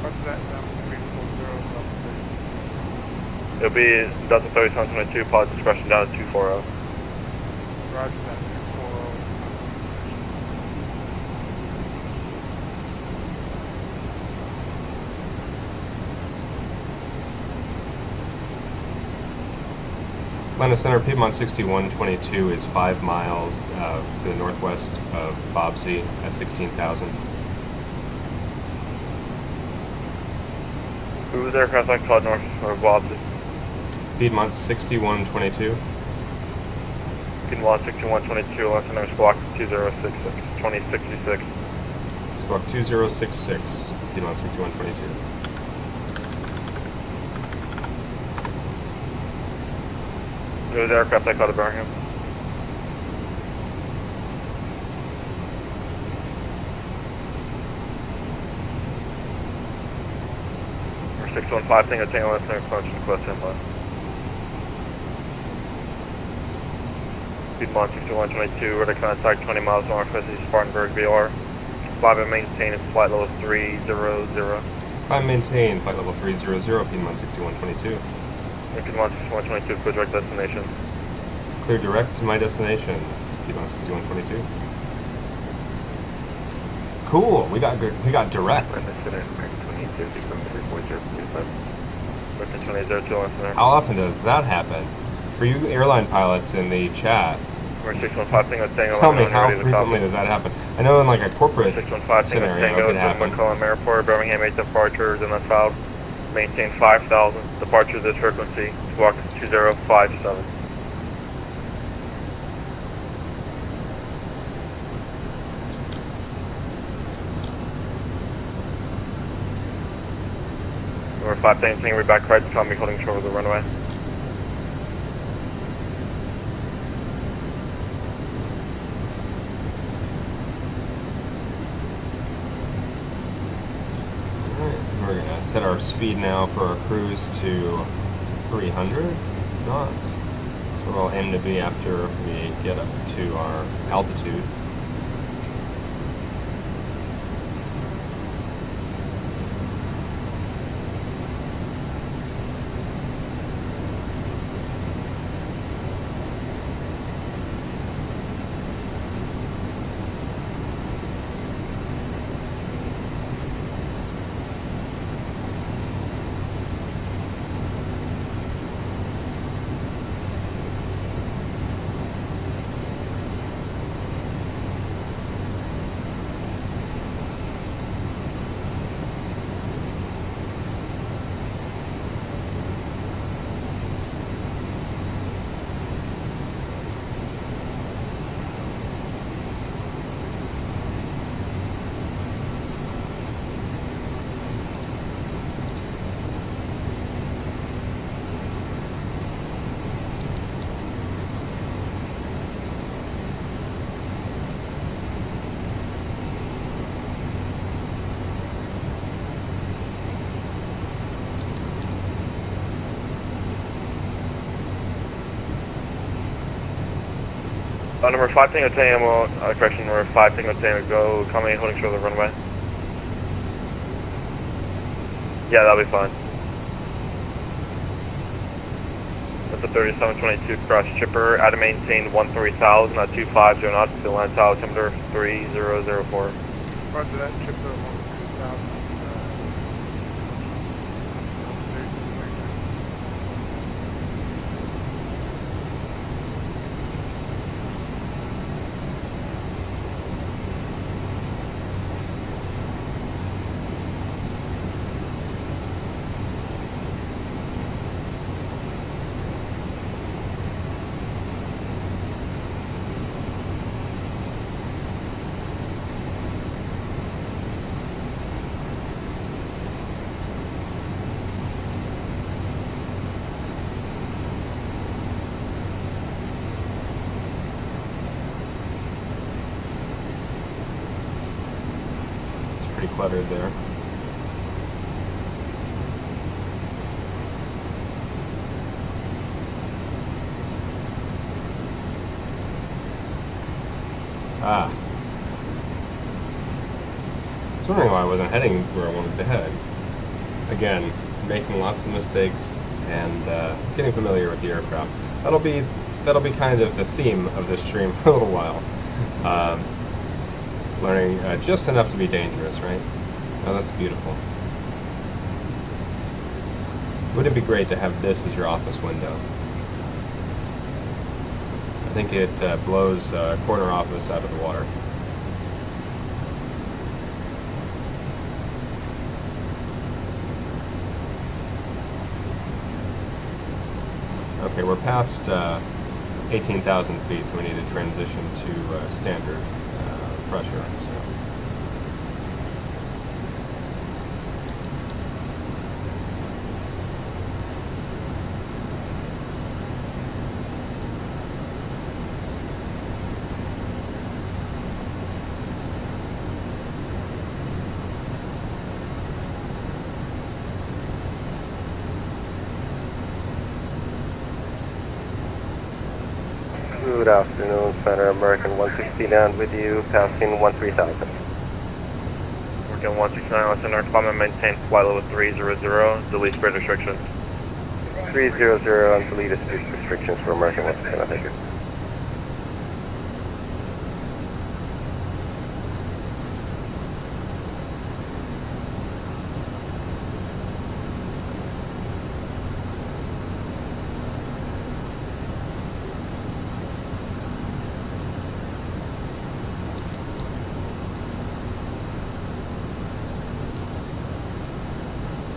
[SPEAKER 9] What's that number? 340.
[SPEAKER 2] It'll be Delta 3722, pilot discretion down to 240.
[SPEAKER 9] Roger that. 240.
[SPEAKER 1] Atlanta Center, Piedmont 6122 is 5 miles to the northwest of Bobsey at 16,000.
[SPEAKER 2] Who was aircraft I called north of Bobsey?
[SPEAKER 1] Piedmont 6122.
[SPEAKER 2] Piedmont 6122, Atlanta Center, squawk 2066, 2066.
[SPEAKER 1] Squawk 2066, Piedmont 6122.
[SPEAKER 2] Who was aircraft I called at Birmingham? Or 615, Tango Tango, Atlanta Center, approaching request input. Piedmont 6122, radar contact 20 miles northwest of Spartanburg, VR. Flight and maintain flight level 300.
[SPEAKER 1] Climb maintain, flight level 300, Piedmont 6122.
[SPEAKER 2] Piedmont 6122, clear direct destination.
[SPEAKER 1] Clear direct to my destination, Piedmont 6122. Cool, we got direct. How often does that happen? For you airline pilots in the chat, tell me how frequently does that happen? I know in like a corporate scenario it could happen.
[SPEAKER 2] McCollum Airport, Birmingham 8 departures in the south. Maintain 5,000. Departure this frequency. Squawk 2057. Number 5, Tango, we're back right, call me holding short of the runway.
[SPEAKER 1] We're going to set our speed now for our cruise to 300 knots. So we'll aim to be after we get up to our altitude.
[SPEAKER 2] Number 5 Tango Tango, correction, number 5 Tango Tango, go, call me holding short of the runway. Yeah, that'll be fine. That's a 3722 cross chipper, out of maintain 13,000 at 250 knots to land altimeter 3004.
[SPEAKER 9] Roger that, chipper 13000.
[SPEAKER 1] Pretty cluttered there. Ah. I was wondering why I wasn't heading where I wanted to head. Again, making lots of mistakes and getting familiar with the aircraft. That'll be kind of the theme of this stream for a little while. Learning just enough to be dangerous, right? Oh, that's beautiful. Wouldn't it be great to have this as your office window? think it blows corner office out of the water. Okay, we're past 18,000 feet, so we need to transition to standard pressure. So.
[SPEAKER 10] Good afternoon, Center American 160 down with you, passing 13,000.
[SPEAKER 2] American 169, Center, climb and maintain flight level 300, delete speed restrictions.
[SPEAKER 10] 300 and delete speed restrictions for American 169, thank you.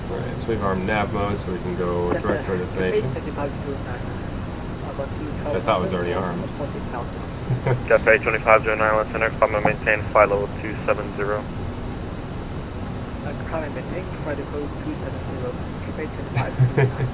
[SPEAKER 1] Alright, so we have our nav mode so we can go direct to our destination. Which I thought was already armed.
[SPEAKER 2] Cafe 2509, Center, climb and maintain flight level 270.
[SPEAKER 8] Climb and maintain flight level 270. Cafe 2509.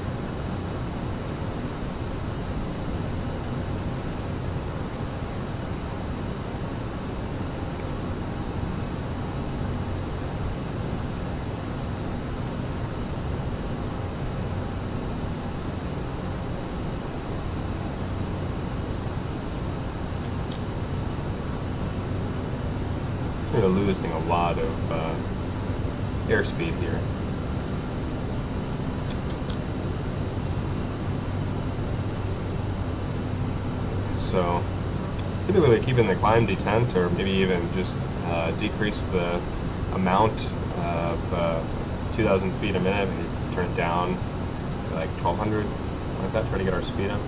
[SPEAKER 1] We're losing a lot of airspeed here. So typically we keep in the climb detent, or maybe even just decrease the amount of 2,000 feet a minute, maybe turn it down to like 1,200, something like that, try to get our speed up.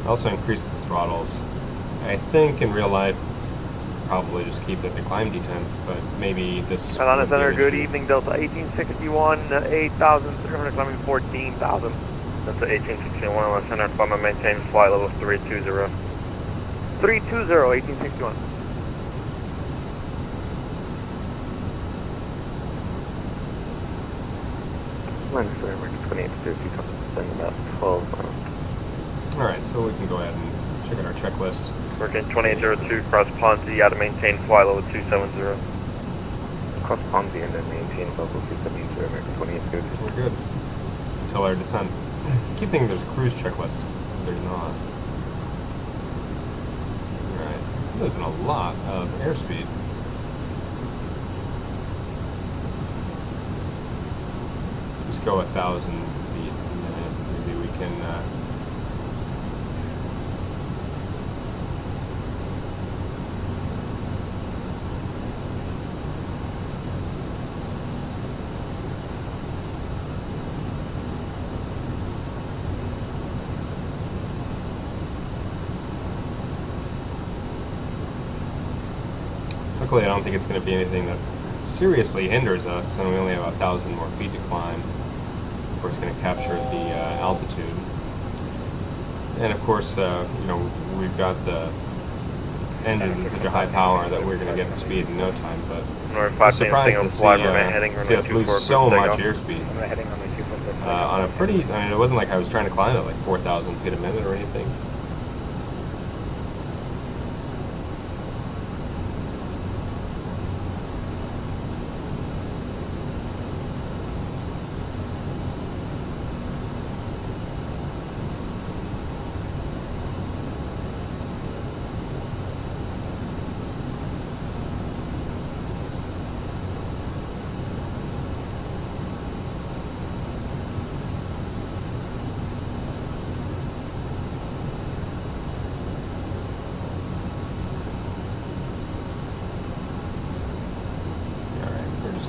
[SPEAKER 1] Also increase the throttles. I think in real life probably just keep it at the climb detent, but maybe this...
[SPEAKER 2] Atlanta Center, good evening, Delta 1861, 8,300, climbing 14,000. Delta 1861, Atlanta Center, climb and maintain flight level 320. 320, 1861.
[SPEAKER 10] Atlanta Center, American 2850, coming about 12 miles.
[SPEAKER 1] Alright, so we can go ahead and check out our checklist.
[SPEAKER 2] American 2802, cross Ponzi, out to maintain flight level 270.
[SPEAKER 10] Cross Ponzi and then maintain level 270, American 2850.
[SPEAKER 1] We're good. Until our descent. I keep thinking there's a cruise checklist. There's not. Alright. Losing a lot of airspeed. Just go 1,000 feet a minute. Maybe we can... Luckily, I don't think it's going to be anything that seriously hinders us, and we only have 1,000 more feet to climb. Of course, going to capture the altitude, and of course, you know, we've got the engines at such a high power that we're going to get the speed in no time. But I'm surprised to see us lose so much airspeed on a pretty. I mean, it wasn't like I was trying to climb at like 4,000 feet a minute or anything.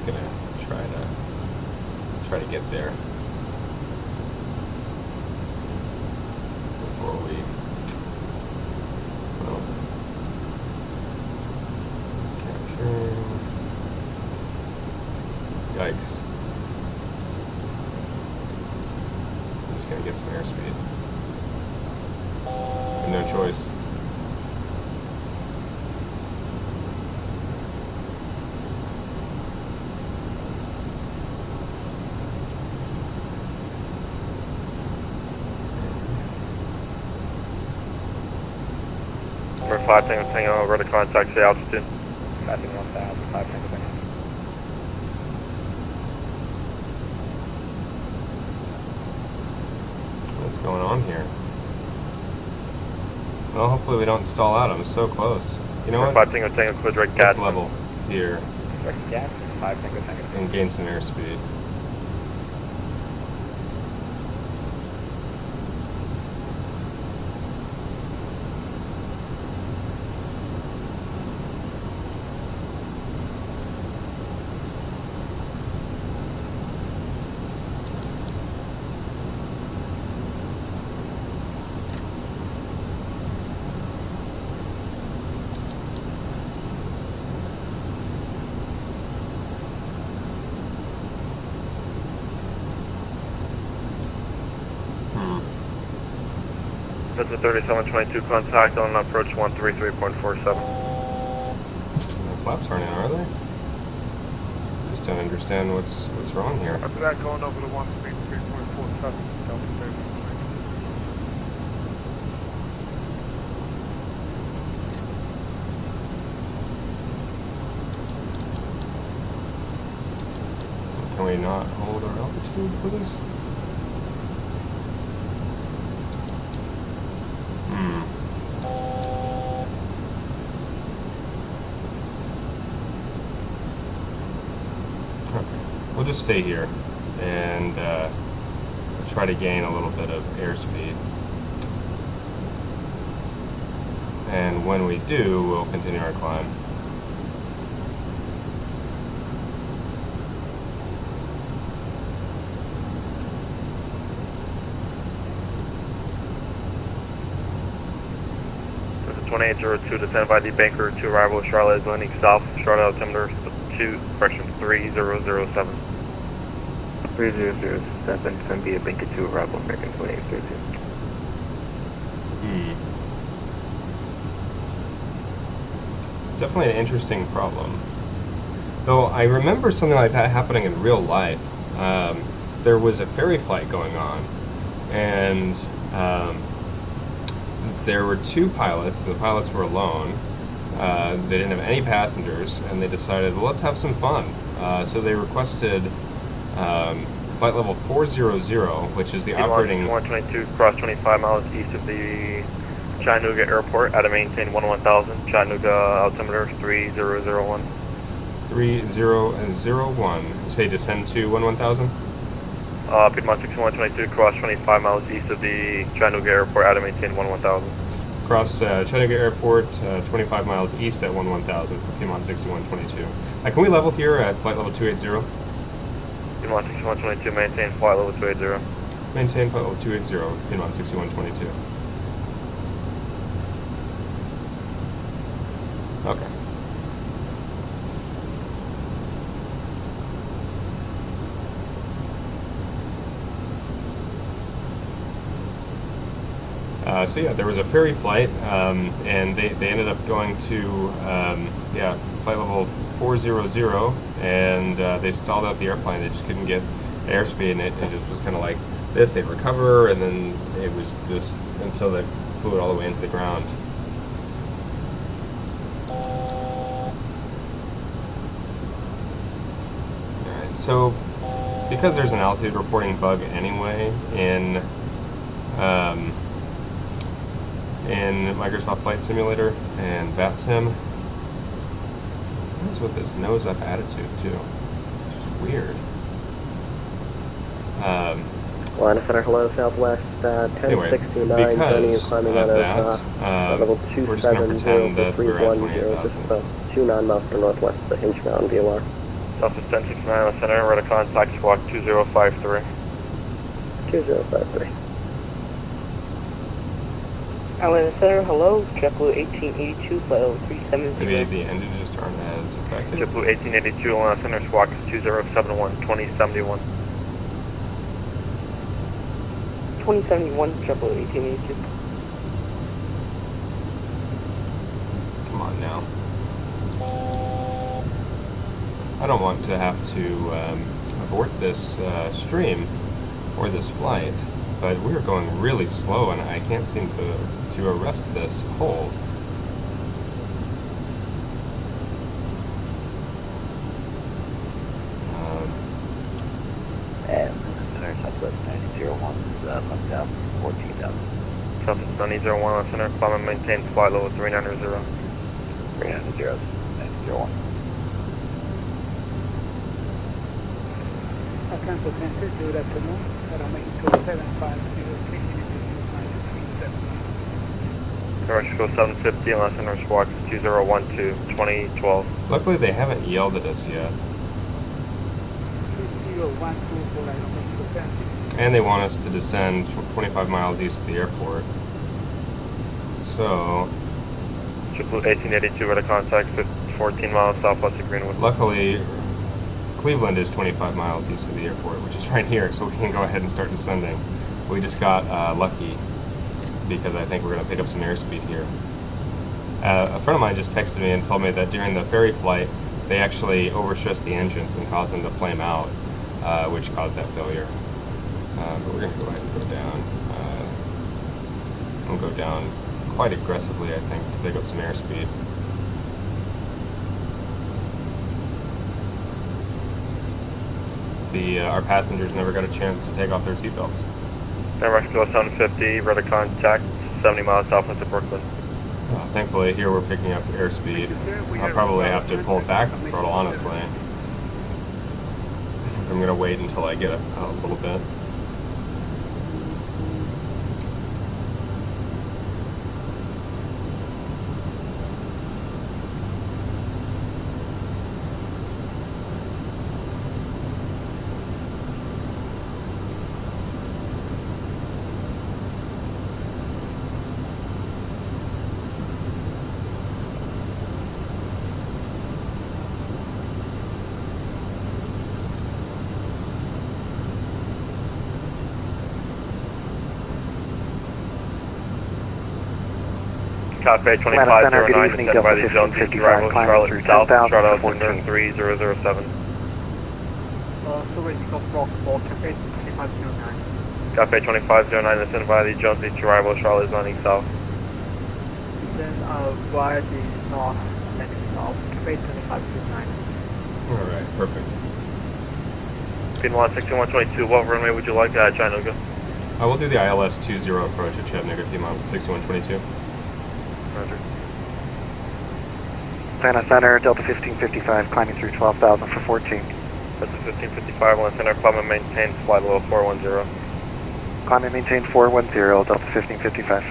[SPEAKER 1] Gonna try to get there before we Yikes. I'm just gonna get some airspeed. And no choice.
[SPEAKER 2] Number 5 Tango, ready to contact the altitude.
[SPEAKER 3] 5 Tango 1000, 5 Tango Tango.
[SPEAKER 1] What's going on here? Well, hopefully we don't stall out. I'm so close. You know
[SPEAKER 2] Number
[SPEAKER 1] what?
[SPEAKER 2] 5 Tango, clear direct
[SPEAKER 1] Let's
[SPEAKER 2] gas.
[SPEAKER 1] level here
[SPEAKER 3] Direct gas, 5 Tango Tango.
[SPEAKER 1] and gain some airspeed.
[SPEAKER 2] That's a 3722 contact on approach 133.47.
[SPEAKER 1] The flaps aren't in, are they? Just don't understand what's wrong here.
[SPEAKER 9] After that, going over to 133.47, Delta Station.
[SPEAKER 1] Can we not hold our altitude, please? We'll just stay here and try to gain a little bit of airspeed. And when we do, we'll continue our climb.
[SPEAKER 2] That's a 2802 to stand by the Banker 2 arrival of Charlotte is landing south, Charlotte altimeter 2, correction 3007.
[SPEAKER 10] 3007, send via Banker 2 arrival, American 2832.
[SPEAKER 1] Definitely an interesting problem. Though I remember something like that happening in real life. There was a ferry flight going on, and there were two pilots. The pilots were alone. They didn't have any passengers, and they decided, well, let's have some fun. So they requested flight level 400, which is the operating...
[SPEAKER 2] 122, cross 25 miles east of the Chattanooga airport at a maintain 1000, Chattanooga altimeter 3001.
[SPEAKER 1] 3001. You say descend to 1000?
[SPEAKER 2] Piedmont 6122, cross 25 miles east of the Chattanooga airport at a maintain 1000.
[SPEAKER 1] Cross Chattanooga Airport, 25 miles east at 1000 for Piedmont 6122. Can we level here at flight level 280?
[SPEAKER 2] Piedmont 6122, maintain flight level 280.
[SPEAKER 1] Maintain flight level 280, Piedmont 6122. Okay. So yeah, there was a ferry flight, and they ended up going to flight level 400, and they stalled out the airplane. They just couldn't get airspeed, and it just was kind of like this. They'd recover, and then it was just until they flew it all the way into the ground. Alright, so because there's an altitude reporting bug anyway in Microsoft Flight Simulator and VATSIM. What is with this nose up attitude too? It's just weird.
[SPEAKER 11] Line of center, hello, southwest,
[SPEAKER 1] Anyway,
[SPEAKER 11] 1069, Tony is
[SPEAKER 1] because
[SPEAKER 11] climbing
[SPEAKER 1] of
[SPEAKER 11] out
[SPEAKER 1] that,
[SPEAKER 11] of level
[SPEAKER 1] we're just going to pretend that we're at
[SPEAKER 11] 270 just
[SPEAKER 1] 28,000.
[SPEAKER 11] 29 miles to northwest of the Hinge Mountain VOR.
[SPEAKER 2] Southwest 1069, center, ready to contact squawk 2053.
[SPEAKER 11] 2053.
[SPEAKER 8] Atlanta Center, hello, JetBlue 1882, flight level 370.
[SPEAKER 1] Maybe the engine just aren't as effective.
[SPEAKER 2] JetBlue 1882, Atlanta Center, squawk 2071, 2071.
[SPEAKER 11] 2071, JetBlue 1882.
[SPEAKER 1] Come on now. I don't want to have to abort this stream or this flight, but we're going really slow and I can't seem to arrest this hold.
[SPEAKER 3] And Center Southwest 9001, left out 14,000.
[SPEAKER 2] Southwest 9001, Center, climb and maintain flight level 390.
[SPEAKER 3] 390, 9001.
[SPEAKER 9] Atlanta Center, good afternoon. Paramount 750,
[SPEAKER 2] Direction go 750, Atlanta Center, squawk 2012, 2012.
[SPEAKER 1] Luckily they haven't yelled at us yet. And they want us to descend 25 miles east of the airport. So,
[SPEAKER 2] JetBlue 1882, ready to contact 14 miles southwest of Greenwood.
[SPEAKER 1] luckily, Cleveland is 25 miles east of the airport, which is right here, so we can go ahead and start descending. We just got lucky because I think we're going to pick up some airspeed here. A friend of mine just texted me and told me that during the ferry flight, they actually overstressed the engines and caused them to flame out, which caused that failure. But we're going to go ahead and go down. We'll go down quite aggressively, I think, to pick up some airspeed. Our passengers never got a chance to take off their seatbelts.
[SPEAKER 2] Direction go 750, ready to contact 70 miles southwest of Brooklyn.
[SPEAKER 1] Thankfully, here we're picking up airspeed. I'll probably have to pull back the throttle, honestly. I'm going to wait until I get a little bit.
[SPEAKER 2] Cafe 2509, descend by the zone 50 arrival, Charlotte South, Charlotte Center 3007.
[SPEAKER 9] so ready to go block for Cafe 2509.
[SPEAKER 2] Cafe 2509, descend by the Jones Beach arrival, Charlotte is landing south.
[SPEAKER 9] Then via the north, landing south, Cafe 2509.
[SPEAKER 1] Alright, perfect.
[SPEAKER 2] Speed 6122, what runway would you like at Chattanooga?
[SPEAKER 1] We'll do the ILS 20 approach at Chattanooga, Piedmont 6122.
[SPEAKER 2] Roger.
[SPEAKER 12] Atlanta Center, Delta 1555, climbing through 12,000 for 14.
[SPEAKER 2] Delta 1555, Atlanta Center, climb and maintain flight level 410.
[SPEAKER 12] Climb and maintain 410, Delta 1555.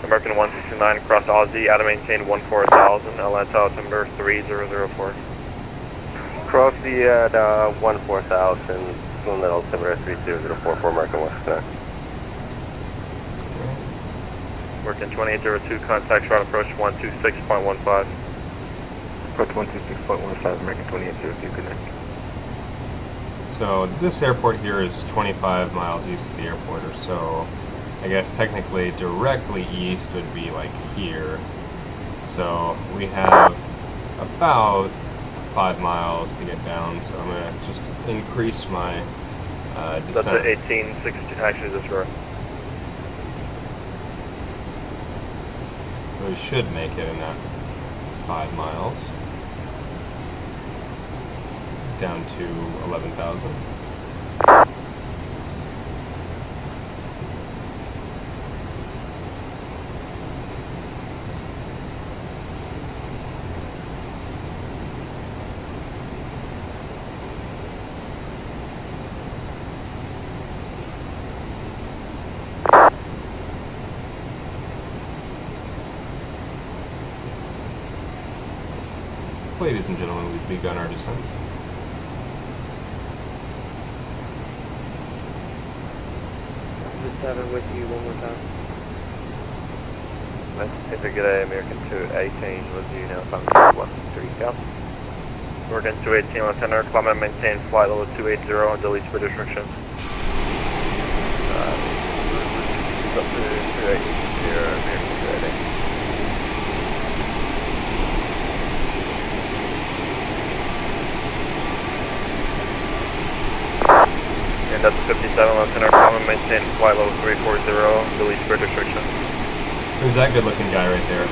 [SPEAKER 2] American 169, cross Aussie, out of maintain 14,000, Atlanta altimeter 3004.
[SPEAKER 10] Cross the 14,000, swim that altimeter 3004 for American 169.
[SPEAKER 2] Working 2802, contact route approach 126.15.
[SPEAKER 10] Approach 126.15, American 2802, connect.
[SPEAKER 1] So this airport here is 25 miles east of the airport or so. I guess technically directly east would be like here. So we have about 5 miles to get down, so I'm going to just increase my descent.
[SPEAKER 2] That's at 1860, actually this row.
[SPEAKER 1] We should make it in that 5 miles. Down to 11,000. Ladies and gentlemen, we've begun our descent.
[SPEAKER 11] The 7 with you one more time.
[SPEAKER 10] If I get a American 218 with you now, I'm 13 South.
[SPEAKER 2] American 218, Lieutenant, climb and maintain flight level 280 and delete speed restrictions.
[SPEAKER 10] Up to 280, American 280.
[SPEAKER 2] And that's 57, Lieutenant, climb and maintain flight level 340, delete speed restrictions.
[SPEAKER 1] Who's that good looking guy right there?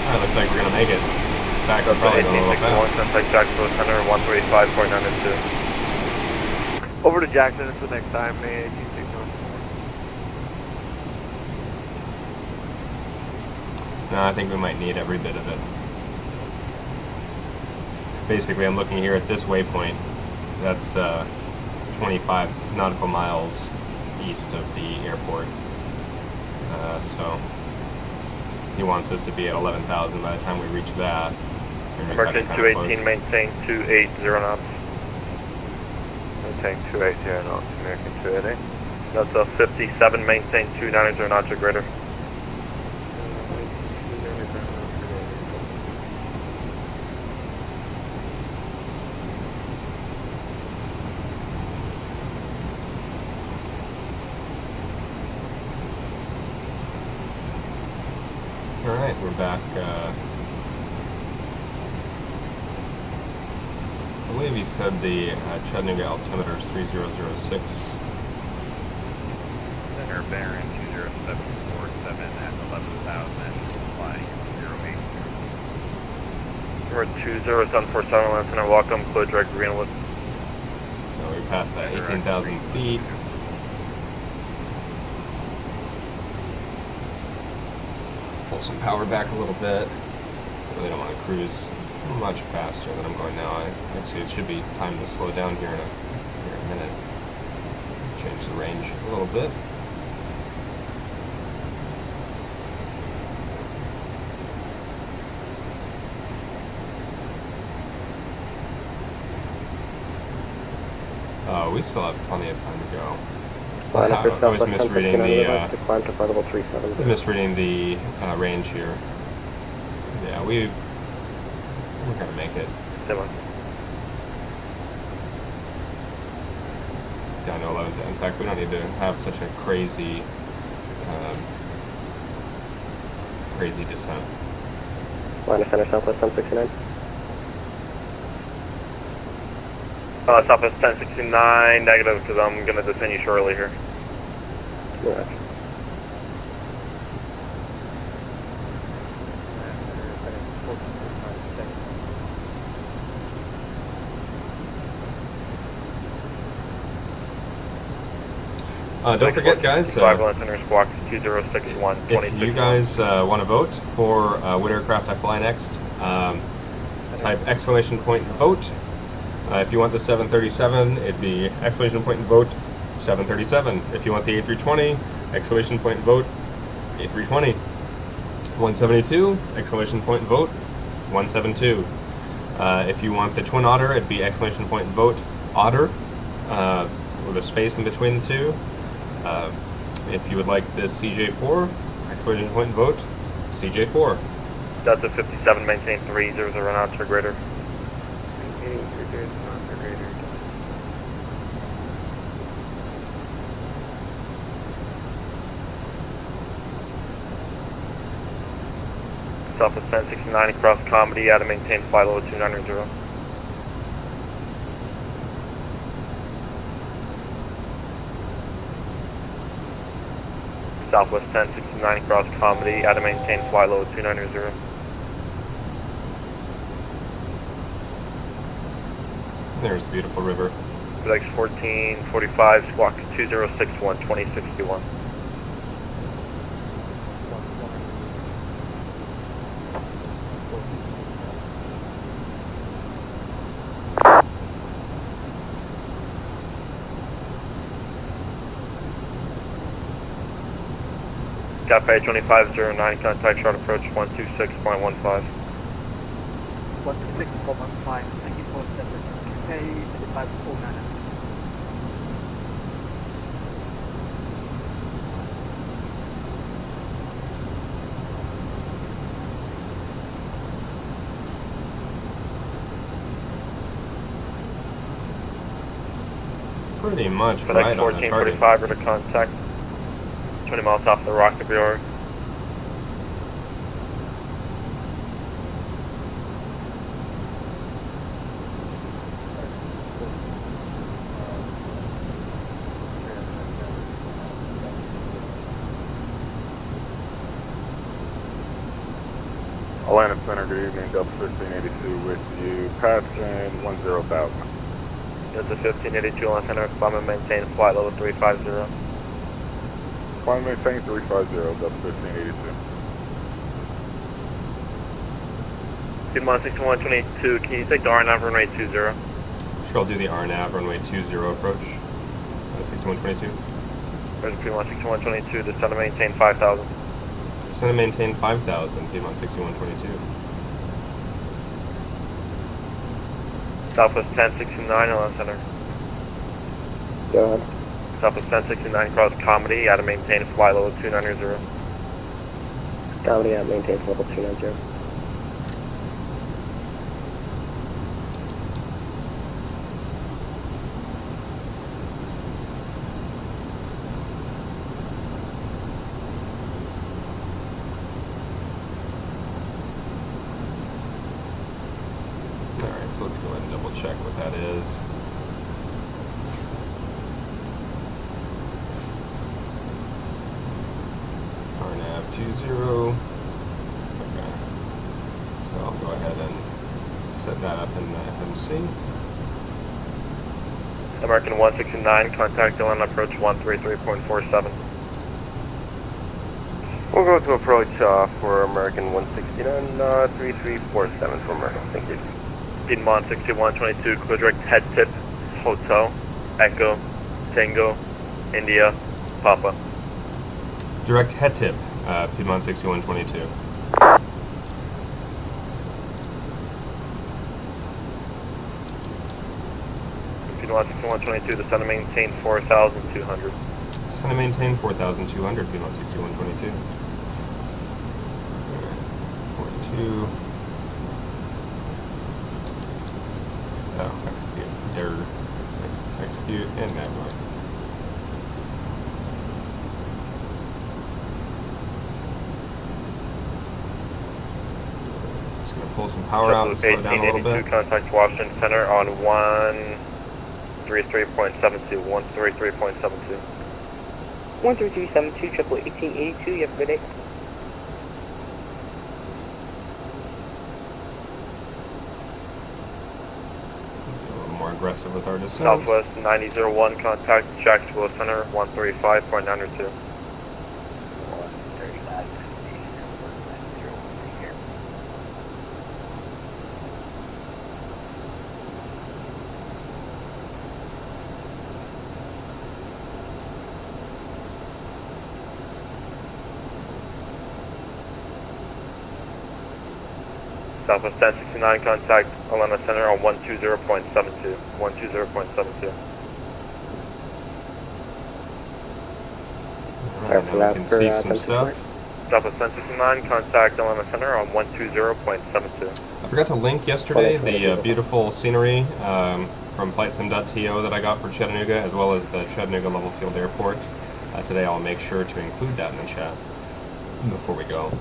[SPEAKER 1] Alright, looks like we're gonna make it. In fact, we're probably going a little fast.
[SPEAKER 2] Contact Jackson, Lieutenant, 135.92. Over to Jackson until next time, May 1861.
[SPEAKER 1] No, I think we might need every bit of it. Basically, I'm looking here at this waypoint. That's 25 nautical miles east of the airport. So he wants us to be at 11,000 by the time we reach that.
[SPEAKER 2] American 218, maintain 280 knots.
[SPEAKER 10] Maintain 280 knots, American 280.
[SPEAKER 2] That's a 57, maintain 290 knots or greater.
[SPEAKER 1] Alright, we're back. I believe he said the Chattanooga altimeter is 3006.
[SPEAKER 13] Center Baron 20747 at 11,000, flying 080.
[SPEAKER 2] We're 20747, Lieutenant, welcome, clear direct Greenwood.
[SPEAKER 1] So we passed that 18,000 feet. Pull some power back a little bit. I really don't want to cruise much faster than I'm going now. Actually, it should be time to slow down here in a minute. Change the range a little bit. Oh, we still have plenty of time to go. I was misreading the range here. Yeah, we're gonna make it. Down to 11. In fact, we don't need to have such a crazy descent.
[SPEAKER 11] Line of center southwest 1069.
[SPEAKER 2] Southwest 1069, negative, because I'm going to detain you shortly here.
[SPEAKER 11] Right.
[SPEAKER 1] Don't forget, guys, if you guys want to vote for what aircraft I fly next, type exclamation point vote. If you want the 737, it'd be exclamation point and vote 737. If you want the A320, exclamation point and vote A320. 172, exclamation point and vote 172. If you want the Twin Otter, it'd be exclamation point and vote Otter with a space in between the two. If you would like the CJ4, exclamation point and vote CJ4.
[SPEAKER 2] Delta 57, maintain 300 knots or greater. Southwest 1069 across Comedy, out to maintain flight level 290. Southwest 1069 across Comedy, out to maintain flight level 290.
[SPEAKER 1] There's a beautiful river.
[SPEAKER 2] FedEx 1445, squawk 2061, 2061. Cafe 2509, contact short approach 126.15.
[SPEAKER 9] 16415. Thank you for service. Pay 5549.
[SPEAKER 1] Pretty much
[SPEAKER 2] Connect
[SPEAKER 1] right on the target.
[SPEAKER 2] 1445, ready to contact. 20 miles off the rock of your.
[SPEAKER 7] Atlanta Center, good evening, Delta 1582 with you, passing 10,000.
[SPEAKER 2] Delta 1582 on center, climb and maintain flight level 350.
[SPEAKER 7] Climb and maintain 350, Delta 1582.
[SPEAKER 2] Piedmont 6122, can you take the RNAV runway 20?
[SPEAKER 1] Sure, I'll do the RNAV runway 20 approach. 6122.
[SPEAKER 2] There's Piedmont 6122, descend and maintain 5,000.
[SPEAKER 1] Descend and maintain 5,000, Piedmont 6122.
[SPEAKER 2] Southwest 1069, Atlanta Center.
[SPEAKER 11] Go ahead.
[SPEAKER 2] Southwest 1069, cross Comedy, out of maintain flight level 290.
[SPEAKER 11] Comedy at maintains level 290.
[SPEAKER 1] Alright, so let's go ahead and double check what that is. RNAV 20. Okay. So I'll go ahead and set that up in the FMC.
[SPEAKER 2] American 169, contact Atlanta approach 133.47.
[SPEAKER 10] We'll go to approach for American 169, 3347 for American. Thank you.
[SPEAKER 2] Piedmont 6122, clear direct head tip, Hotel, Echo, Tango, India, Papa.
[SPEAKER 1] Direct head tip, Piedmont 6122.
[SPEAKER 2] Piedmont 6122, descend and maintain 4,200.
[SPEAKER 1] Descend and maintain 4,200, Piedmont 6122. 42. Oh, execute. Error. Execute and navigate. Just gonna pull some power out and slow down a little bit.
[SPEAKER 2] Contact Washington Center on 133.72. 133.72.
[SPEAKER 8] 13372, triple 1882, you have a good day.
[SPEAKER 1] More aggressive with our descent.
[SPEAKER 2] Southwest 9001, contact Jacksonville Center 135.92. Southwest 1069, contact Atlanta Center on 120.72. 120.72.
[SPEAKER 1] Alright, now we can see some stuff.
[SPEAKER 2] Southwest 1069, contact Atlanta Center on 120.72.
[SPEAKER 1] I forgot to link yesterday the beautiful scenery from FlightSim.to that I got for Chattanooga, as well as the Chattanooga Level Field Airport. Today I'll make sure to include that in the chat before we go.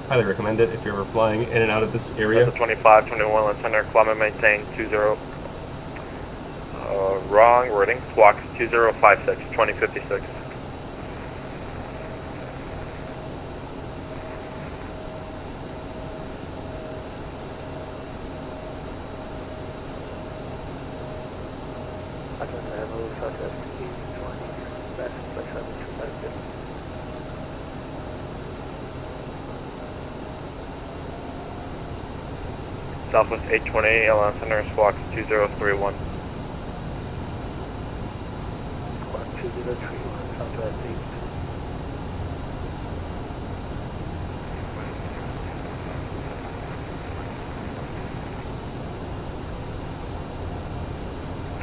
[SPEAKER 1] Highly recommend it if you're ever flying in and out of this area.
[SPEAKER 2] 2521, Atlanta Center, climb and maintain 20. Wrong wording, squawks 2056, 2056. Southwest 820, Atlanta Center, squawks 2031.
[SPEAKER 11] 2031, Southwest 8.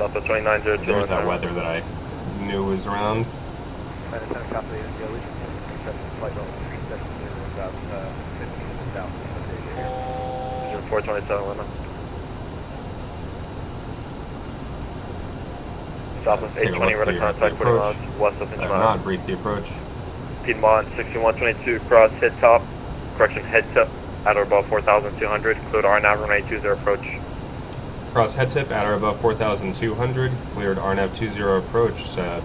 [SPEAKER 2] Delta 2902.
[SPEAKER 1] There's that weather that I knew was around.
[SPEAKER 2] Atlanta Center, copy the Allegiant 7 flight level 370 about 15 minutes out. 427 Lima. Southwest 820, ready contact 40 miles west of Finch
[SPEAKER 1] I have
[SPEAKER 2] Mile.
[SPEAKER 1] not briefed the approach.
[SPEAKER 2] Piedmont 6122, cross head top, correction head tip at or above 4,200, cleared RNAV runway 20 approach.
[SPEAKER 1] Cross head tip at or above 4,200, cleared RNAV 20 approach,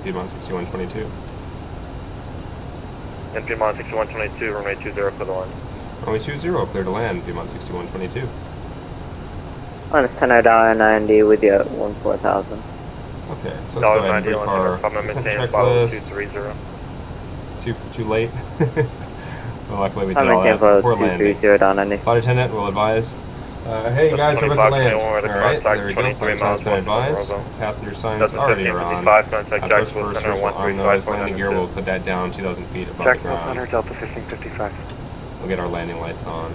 [SPEAKER 1] Piedmont 6122.
[SPEAKER 2] And Piedmont 6122, runway 20, clear the line.
[SPEAKER 1] Runway 20, clear to land, Piedmont 6122.
[SPEAKER 11] On center $90 with you at 14,000.
[SPEAKER 1] Okay, so let's go ahead and brief our descent checklist.
[SPEAKER 2] 230.
[SPEAKER 1] Too late. Well, luckily we did
[SPEAKER 11] I'm
[SPEAKER 1] all that
[SPEAKER 11] maintain
[SPEAKER 1] before
[SPEAKER 11] for
[SPEAKER 1] landing.
[SPEAKER 11] 230 down 90.
[SPEAKER 1] Flight attendant will advise. Hey guys, we're about to land. Alright, there we go. Flight attendant's been advised. Passenger signs already are on. Approach first, arm nose, landing gear, we'll put that down 2,000 feet above the
[SPEAKER 12] Jacksonville
[SPEAKER 1] ground.
[SPEAKER 12] Center, Delta 1555.
[SPEAKER 1] We'll get our landing lights on.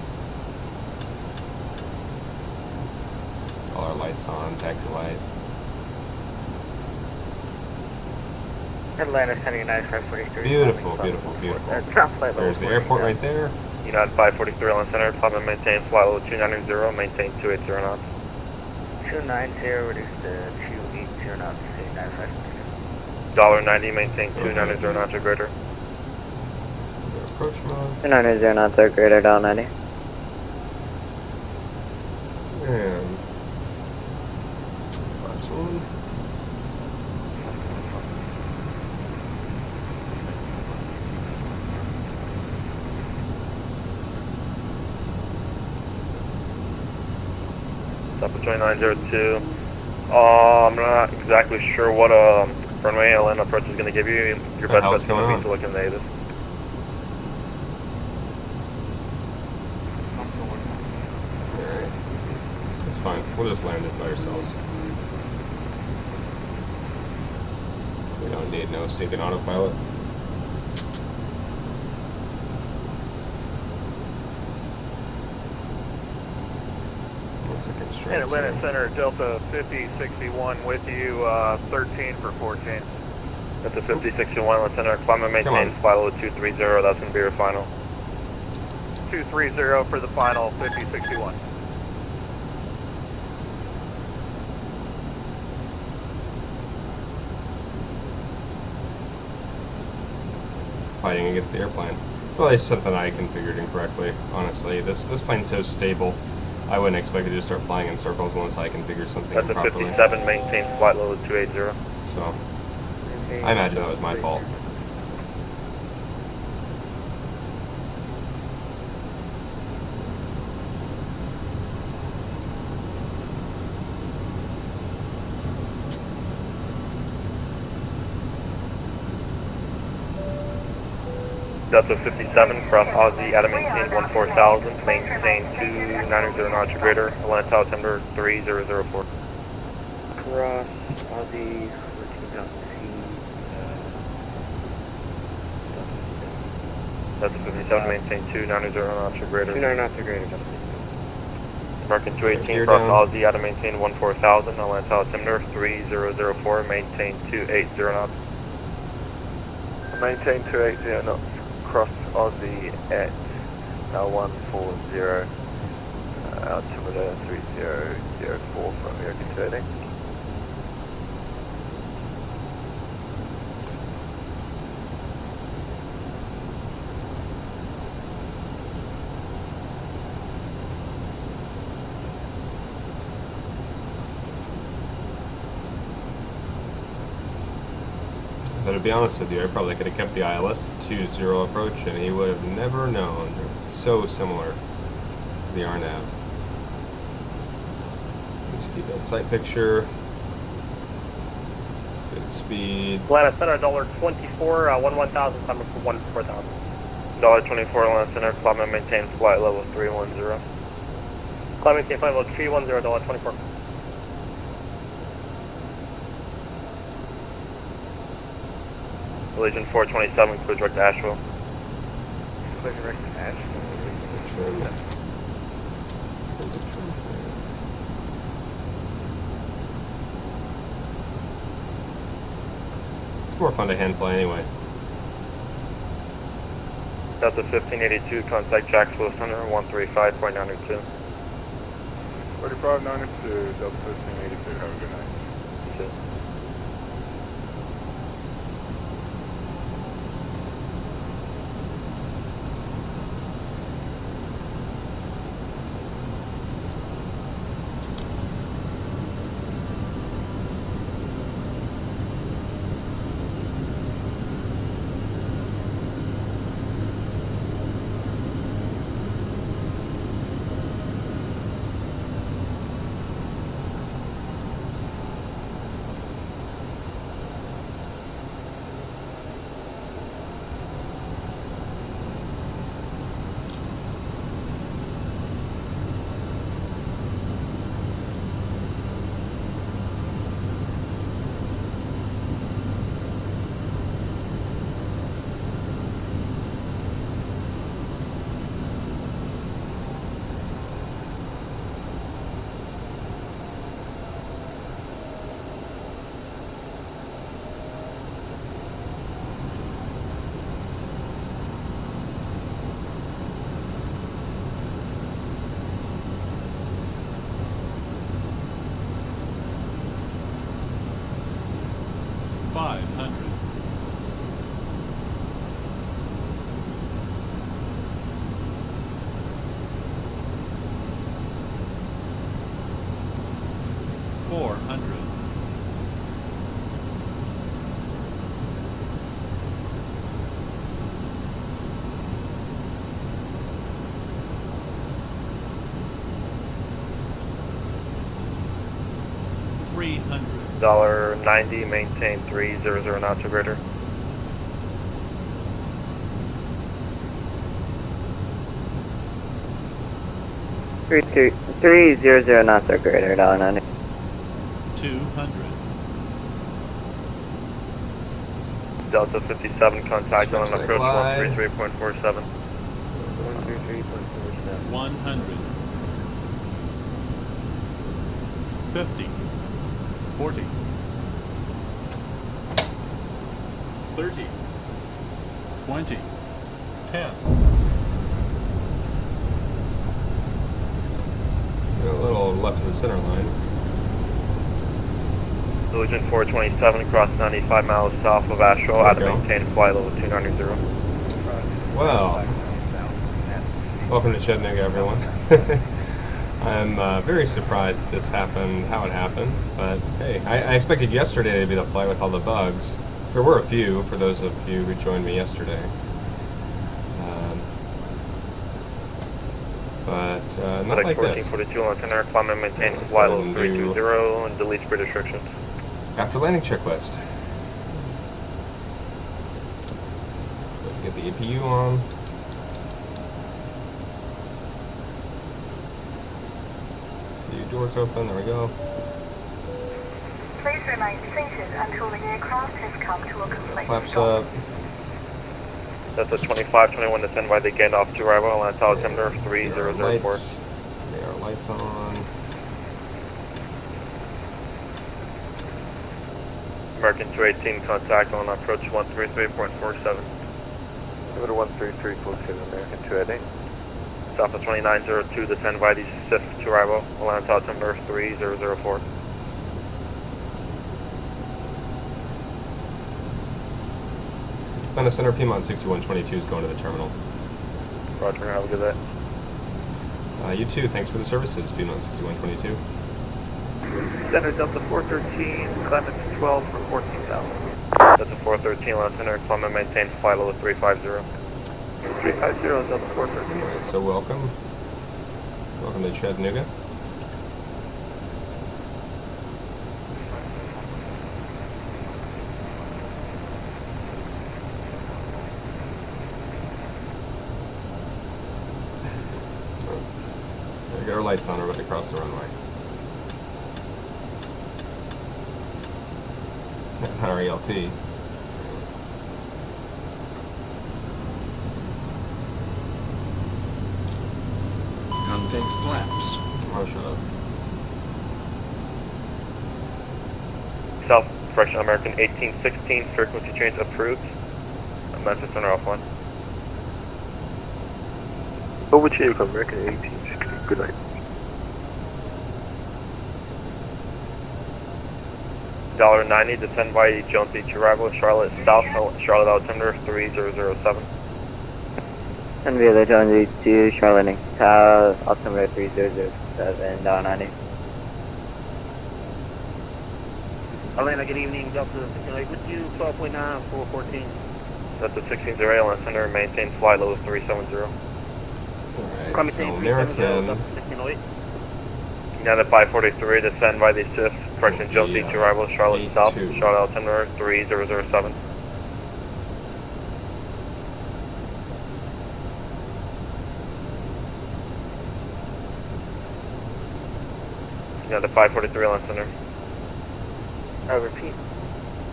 [SPEAKER 1] All our lights on, taxi light.
[SPEAKER 2] Atlanta Center, United 543.
[SPEAKER 1] Beautiful, beautiful, beautiful. There's the airport right there.
[SPEAKER 2] United 543, Atlanta Center, climb and maintain flight level 290, maintain 280 knots.
[SPEAKER 14] 290, reduce to 280 knots, United 543.
[SPEAKER 2] $90, maintain 290 knots or greater.
[SPEAKER 1] Approach mode.
[SPEAKER 11] 290 knots or greater down 90.
[SPEAKER 1] And last one.
[SPEAKER 2] Delta 2902. I'm not exactly sure what runway Atlanta approach is going to give you. Your best bet is going to be to look in the ATC.
[SPEAKER 1] Alright. It's fine. We'll just land it by ourselves. We don't need no stinking autopilot.
[SPEAKER 2] And Atlanta Center, Delta 5061 with you, 13 for 14. Delta 5061, Atlanta Center, climb and maintain flight level 230, that's going to be your final. 230 for the final, 5061.
[SPEAKER 1] Fighting against the airplane. Well, it's something I configured incorrectly, honestly. This plane's so stable. I wouldn't expect it to start flying in circles unless I configured something
[SPEAKER 2] That's a
[SPEAKER 1] properly.
[SPEAKER 2] 57, maintain flight level 280.
[SPEAKER 1] So, I imagine that was my fault.
[SPEAKER 2] Delta 57, cross Aussie, at a maintain 14,000, maintain 290 knots or greater, Atlanta altimeter 3004.
[SPEAKER 14] Cross Aussie 14,000 feet.
[SPEAKER 2] Delta 57, maintain 290 knots or greater.
[SPEAKER 14] 290 knots or greater, Delta.
[SPEAKER 2] American 218, cross Aussie, at a maintain 14,000, Atlanta altimeter 3004, maintain 280 knots.
[SPEAKER 12] Maintain 280 knots. Cross Aussie at 140, altimeter 3004 from American 218.
[SPEAKER 1] But to be honest with you, I probably could have kept the ILS 20 approach and he would have never known. They're so similar to the RNAV. Just keep that sight picture. Good speed.
[SPEAKER 2] Atlanta Center, $24, 11,000, climbing for 14,000. $24, Atlanta Center, climb and maintain flight level 310. Climb and maintain flight level 310, $24. Collision 427, clear direct to Asheville.
[SPEAKER 14] Clear direct to Asheville.
[SPEAKER 1] more fun to hand fly anyway.
[SPEAKER 2] Delta 1582, contact Jacksonville Center, 135.902.
[SPEAKER 7] 4592, Delta 1582, have a good night.
[SPEAKER 2] $90, maintain 300 knots or greater.
[SPEAKER 11] Three zero knots or greater, $90.
[SPEAKER 15] 200.
[SPEAKER 2] Delta 57, contact on approach 133.47.
[SPEAKER 15] 100. 50. 40. 30. 20. 10.
[SPEAKER 1] A little left of the center line.
[SPEAKER 2] Illusion 427, cross 95 miles south of Asheville, out of maintain flight level 290.
[SPEAKER 1] Well, welcome to Chattanooga, everyone. I'm very surprised that this happened, how it happened, but hey, I expected yesterday to be the flight with all the bugs. There were a few, for those of you who joined me yesterday. But not like this.
[SPEAKER 2] 1442 on tenor, climb and maintain flight level 320 and delete speed restrictions.
[SPEAKER 1] After landing checklist. Get the APU on. The doors open, there we go.
[SPEAKER 5] Please remain seated until the aircraft has come to a complete
[SPEAKER 1] Flaps
[SPEAKER 5] stop.
[SPEAKER 1] up.
[SPEAKER 2] That's a 2521 to 10 by the gate off to arrival, and altimeter 3004.
[SPEAKER 1] There are lights on.
[SPEAKER 2] American 218, contact on approach 133.47.
[SPEAKER 10] Go to 133, close to American 218.
[SPEAKER 2] South of 2902 to 10 by the SIF to arrival, land altimeter 3004.
[SPEAKER 1] Atlanta Center, Piedmont 6122 is going to the terminal.
[SPEAKER 2] Roger, have a good day.
[SPEAKER 1] You too, thanks for the services, Piedmont 6122.
[SPEAKER 9] Center Delta 413, climate 12 for 14,000.
[SPEAKER 2] Delta 413, land center, climb and maintain flight level 350.
[SPEAKER 9] 350, Delta 413.
[SPEAKER 1] Alright, so welcome. Welcome to Chattanooga. We got our lights on, we're about to cross the runway. Our ELT.
[SPEAKER 15] Contact flaps.
[SPEAKER 1] Oh, shut up.
[SPEAKER 2] South Correction, American 1816, frequency change approved. Message center off 1.
[SPEAKER 12] Over to you, American 1816. Good night.
[SPEAKER 2] $90, descend by Jones Beach arrival, Charlotte South, Charlotte altimeter 3007.
[SPEAKER 11] And via the Jones to Charlotte Tower, altimeter 3007, $90.
[SPEAKER 16] Atlanta, good evening, Delta 1608 with you, 12.9, 414.
[SPEAKER 2] Delta 1608, Atlanta Center, maintain flight level 370.
[SPEAKER 1] Alright, so American.
[SPEAKER 2] United 543, descend by the Swift, correction, Jones Beach arrival, Charlotte South, Charlotte altimeter 3007. United 543, Atlanta Center.
[SPEAKER 16] Repeat.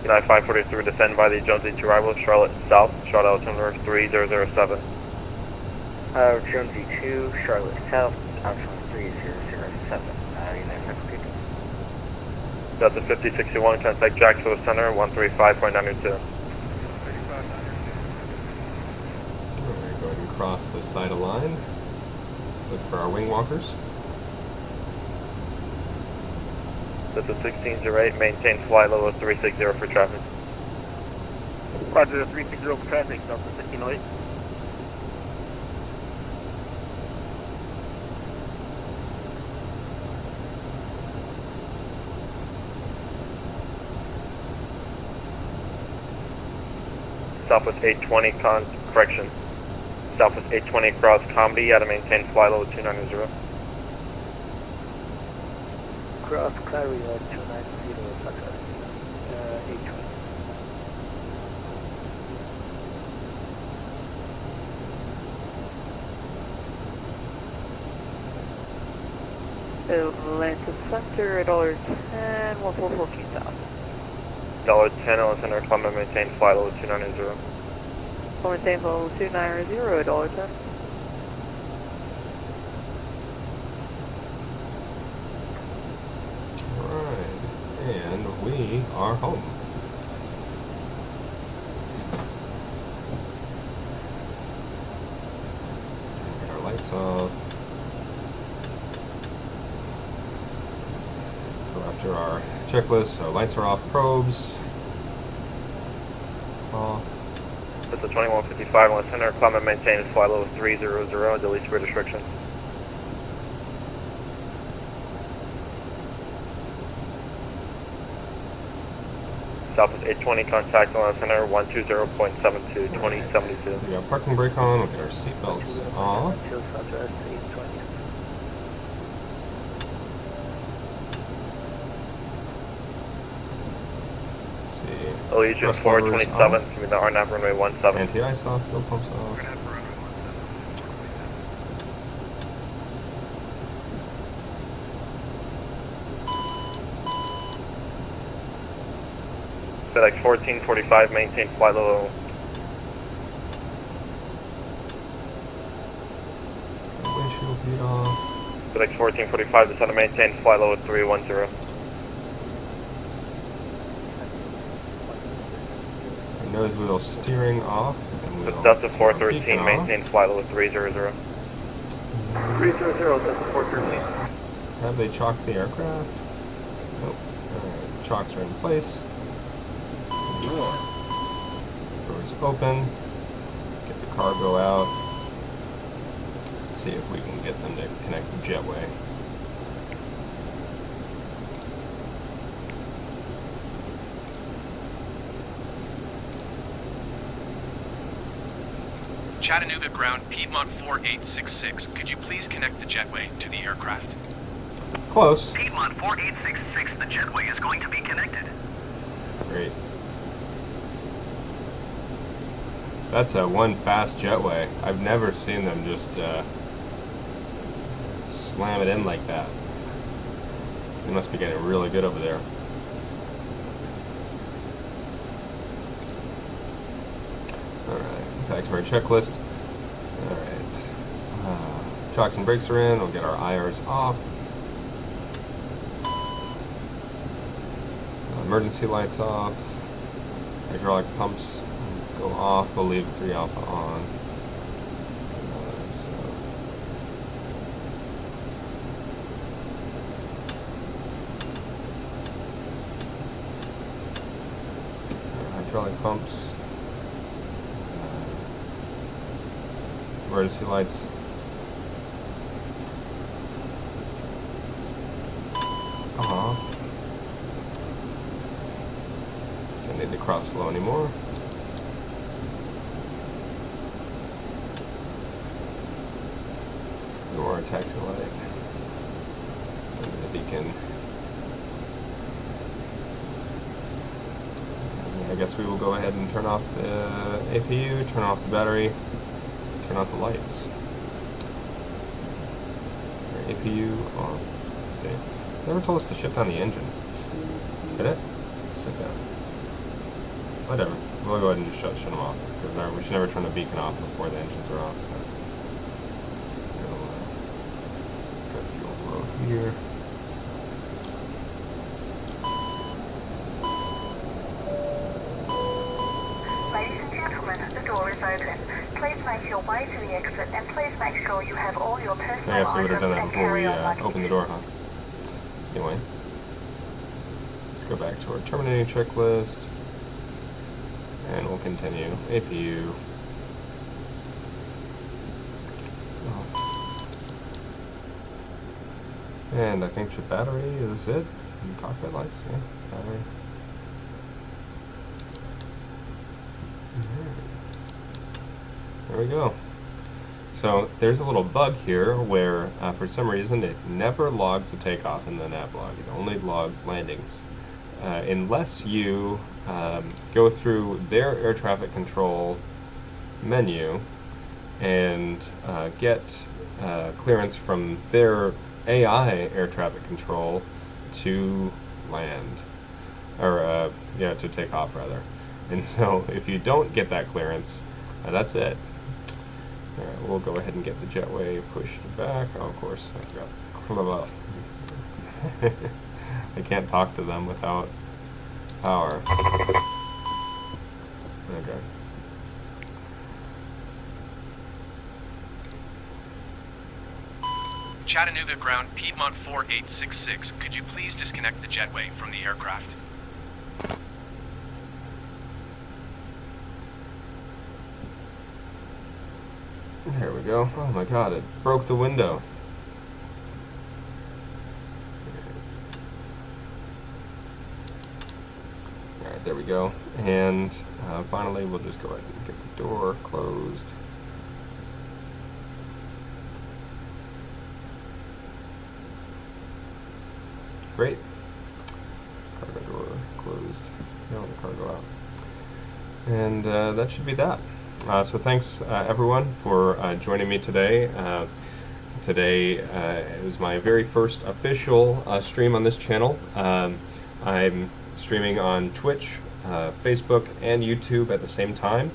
[SPEAKER 2] United 543, descend by the Jones Beach arrival, Charlotte South, Charlotte altimeter 3007.
[SPEAKER 16] Jonesy 2, Charlotte South, altimeter 3007.
[SPEAKER 2] Delta 5061, contact Jacksonville Center, 135.92.
[SPEAKER 1] Alright, go ahead and cross the side of line. Look for our wing walkers.
[SPEAKER 2] Delta 1608, maintain flight level 360 for traffic.
[SPEAKER 16] Roger, 360 for traffic, Delta 1608.
[SPEAKER 2] Southwest 820, correction. Southwest 820 across Comedy, out to maintain flight level 290.
[SPEAKER 16] Cross Clary 290, Southwest 820.
[SPEAKER 17] Atlanta Center, $10, 1414 south.
[SPEAKER 2] $10, Atlanta Center, climb and maintain flight level 290.
[SPEAKER 17] Maintain flight level 290, $10.
[SPEAKER 1] Alright, and we are home. Get our lights off. Go after our checklist. Our lights are off, probes off.
[SPEAKER 2] It's a 2155 on center, climb and maintain flight level 300, delete speed restriction. Southwest 820, contact on center, 120.72, 2072.
[SPEAKER 1] We got parking brake on, we'll get our seatbelts off.
[SPEAKER 2] Allegiant 427, give me the RNAV runway 17.
[SPEAKER 1] Anti-ice off, fuel pumps off.
[SPEAKER 2] FedEx 1445, maintain flight level.
[SPEAKER 1] Windshield heat off.
[SPEAKER 2] FedEx 1445, descend to maintain flight level 310.
[SPEAKER 1] Nose wheel steering off. And we'll
[SPEAKER 2] Delta 413, maintain flight level 300.
[SPEAKER 12] 300, Delta 413.
[SPEAKER 1] Have they chalked the aircraft? Nope. Alright, chocks are in place. Doors open. Get the cargo out. Let's see if we can get them to connect the jetway.
[SPEAKER 18] Chattanooga ground, Piedmont 4866. Could you please connect the jetway to the aircraft?
[SPEAKER 1] Close.
[SPEAKER 19] Piedmont 4866, the jetway is going to be connected.
[SPEAKER 1] Great. That's one fast jetway. I've never seen them just slam it in like that. They must be getting really good over there. Alright, back to our checklist. Alright. Chocks and brakes are in. We'll get our IRs off. Emergency lights off. Hydraulic pumps go off. We'll leave 3 alpha on. Hydraulic pumps. Emergency lights. Off. Don't need the cross flow anymore. Or taxi light. And the beacon. I guess we will go ahead and turn off the APU, turn off the battery, turn off the lights. APU on. Let's see. Never told us to shut down the engine. Did it? Shut down. Whatever. We'll go ahead and just shut them off. Because we should never turn the beacon off before the engines are off. So. Got fuel flow here.
[SPEAKER 5] Ladies and gentlemen, the door is open. Please make your way to the exit and please make sure you have all your personal
[SPEAKER 1] I guess we would have
[SPEAKER 5] items
[SPEAKER 1] done that
[SPEAKER 5] and
[SPEAKER 1] before we
[SPEAKER 5] carry-on luggage.
[SPEAKER 1] opened the door, huh? Anyway, let's go back to our terminating checklist, and we'll continue. APU. Off. And I think the battery is it. And cockpit lights, yeah, battery. There we go. So there's a little bug here where for some reason it never logs the takeoff in the nav log. It only logs landings. Unless you go through their air traffic control menu and get clearance from their AI air traffic control to land. Or, yeah, to take off rather. And so if you don't get that clearance, that's it. Alright, we'll go ahead and get the jetway pushed back. Oh, of course, I forgot. I can't talk to them without power. Okay.
[SPEAKER 18] Chattanooga ground Piedmont 4866. Could you please disconnect the jetway from the aircraft?
[SPEAKER 1] There we go. Oh my god, it broke the window. Alright, there we go. And finally, we'll just go ahead and get the door closed. Great. Cargo door closed. No, the cargo out. And that should be that. So thanks everyone for joining me today. Today it was my very first official stream on this channel. I'm streaming on Twitch, Facebook, and YouTube at the same time.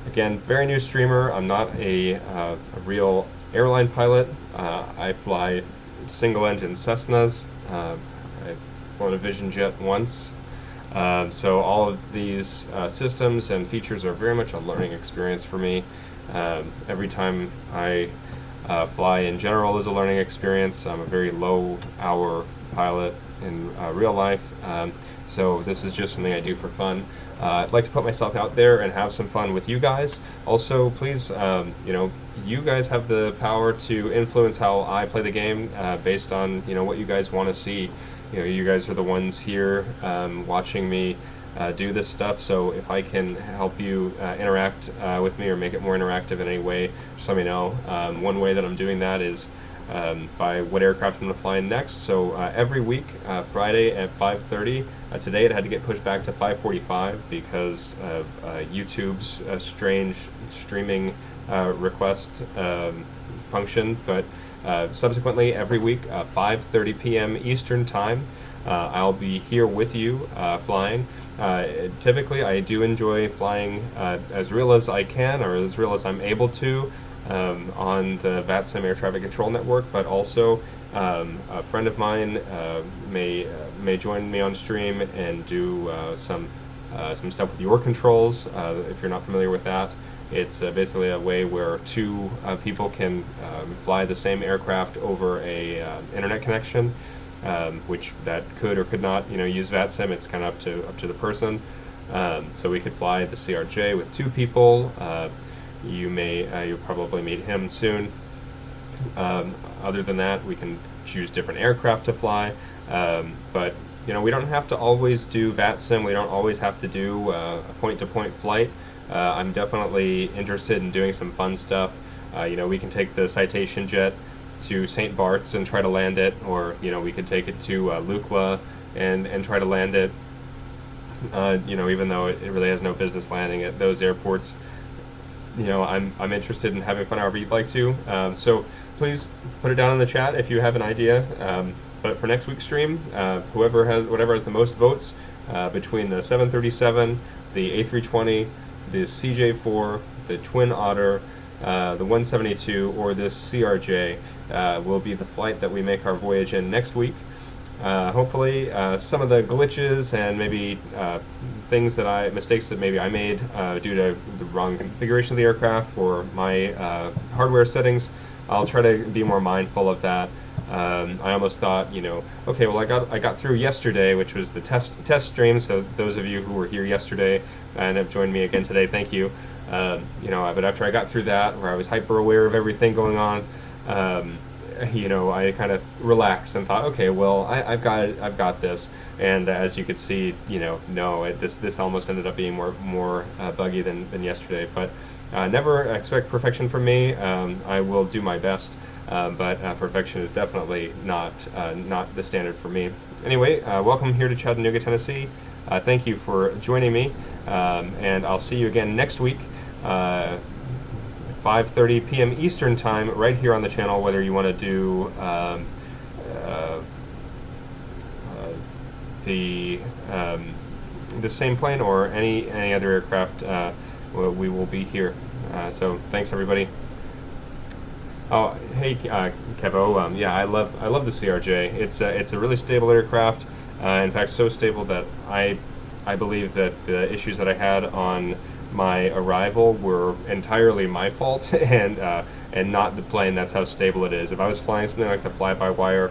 [SPEAKER 1] Again, very new streamer. I'm not a real airline pilot. I fly single-engine Cessnas. I've flown a Vision Jet once. So all of these systems and features are very much a learning experience for me. Every time I fly in general is a learning experience. I'm a very low-hour pilot in real life, so this is just something I do for fun. I'd like to put myself out there and have some fun with you guys. Also, please, you know, you guys have the power to influence how I play the game based on, you know, what you guys want to see. You know, you guys are the ones here watching me do this stuff, so if I can help you interact with me or make it more interactive in any way, just let me know. One way that I'm doing that is by what aircraft I'm going to fly in next. So every week, Friday at 5:30. Today it had to get pushed back to 5:45 because of YouTube's strange streaming request function, but subsequently every week 5:30 p.m. Eastern Time I'll be here with you flying. Typically I do enjoy flying as real as I can, or as real as I'm able to, on the VATSIM air traffic control network, but also A friend of mine may join me on stream and do some stuff with your controls. If you're not familiar with that, it's basically a way where two people can fly the same aircraft over a internet connection, which that could or could not, use VATSIM. It's kind of up to the person. So we could fly the CRJ with two people. You'll probably meet him soon. Other than that, we can choose different aircraft to fly, but we don't have to always do VATSIM. We don't always have to do a point-to-point flight. I'm definitely interested in doing some fun stuff. We can take the Citation jet to St. Bart's and try to land it, or we could take it to Lukla and try to land it. Even though it really has no business landing at those airports. I'm interested in having fun however you'd like to. So please put it down in the chat if you have an idea. But for next week's stream, whatever has the most votes between the 737, the A320, the CJ4, the Twin Otter, the 172, or this CRJ will be the flight that we make our voyage in next week. Hopefully, some of the glitches and maybe mistakes that maybe I made due to the wrong configuration of the aircraft or my hardware settings, I'll try to be more mindful of that. I almost thought, okay, well, I got through yesterday, which was the test stream. So those of you who were here yesterday and have joined me again today, thank you. But after I got through that, where I was hyper aware of everything going on, I kind of relaxed and thought, okay, well, I've got this. And as you could see, this almost ended up being more buggy than yesterday. But never expect perfection from me. I will do my best, but perfection is definitely not the standard for me. Anyway, welcome here to Chattanooga, Tennessee. Thank you for joining me, and I'll see you again next week. 5:30 p.m. Eastern Time, right here on the channel. Whether you want to do the same plane or any other aircraft, we will be here. So thanks, everybody. Oh, hey, Kevo. Yeah, I love the CRJ. It's a really stable aircraft. In fact, so stable that I believe that the issues that I had on my arrival were entirely my fault and not the plane. That's how stable it is. If I was flying something like the fly-by-wire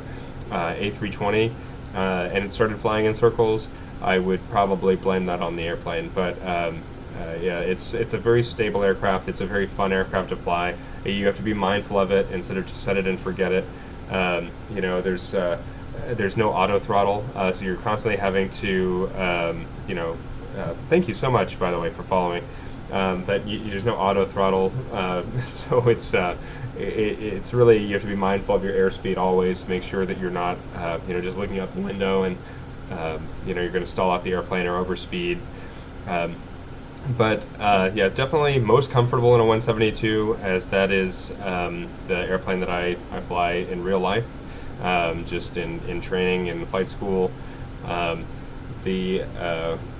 [SPEAKER 1] A320 and it started flying in circles, I would probably blame that on the airplane. But yeah, it's a very stable aircraft. It's a very fun aircraft to fly. You have to be mindful of it instead of just set it and forget it. There's no auto throttle, so you're constantly having to thank you so much, by the way, for following. But there's no auto throttle, so it's really, you have to be mindful of your airspeed always. Make sure that you're not just looking out the window and you're going to stall out the airplane or overspeed. But yeah, definitely most comfortable in a 172, as that is the airplane that I fly in real life, just in training and flight school. The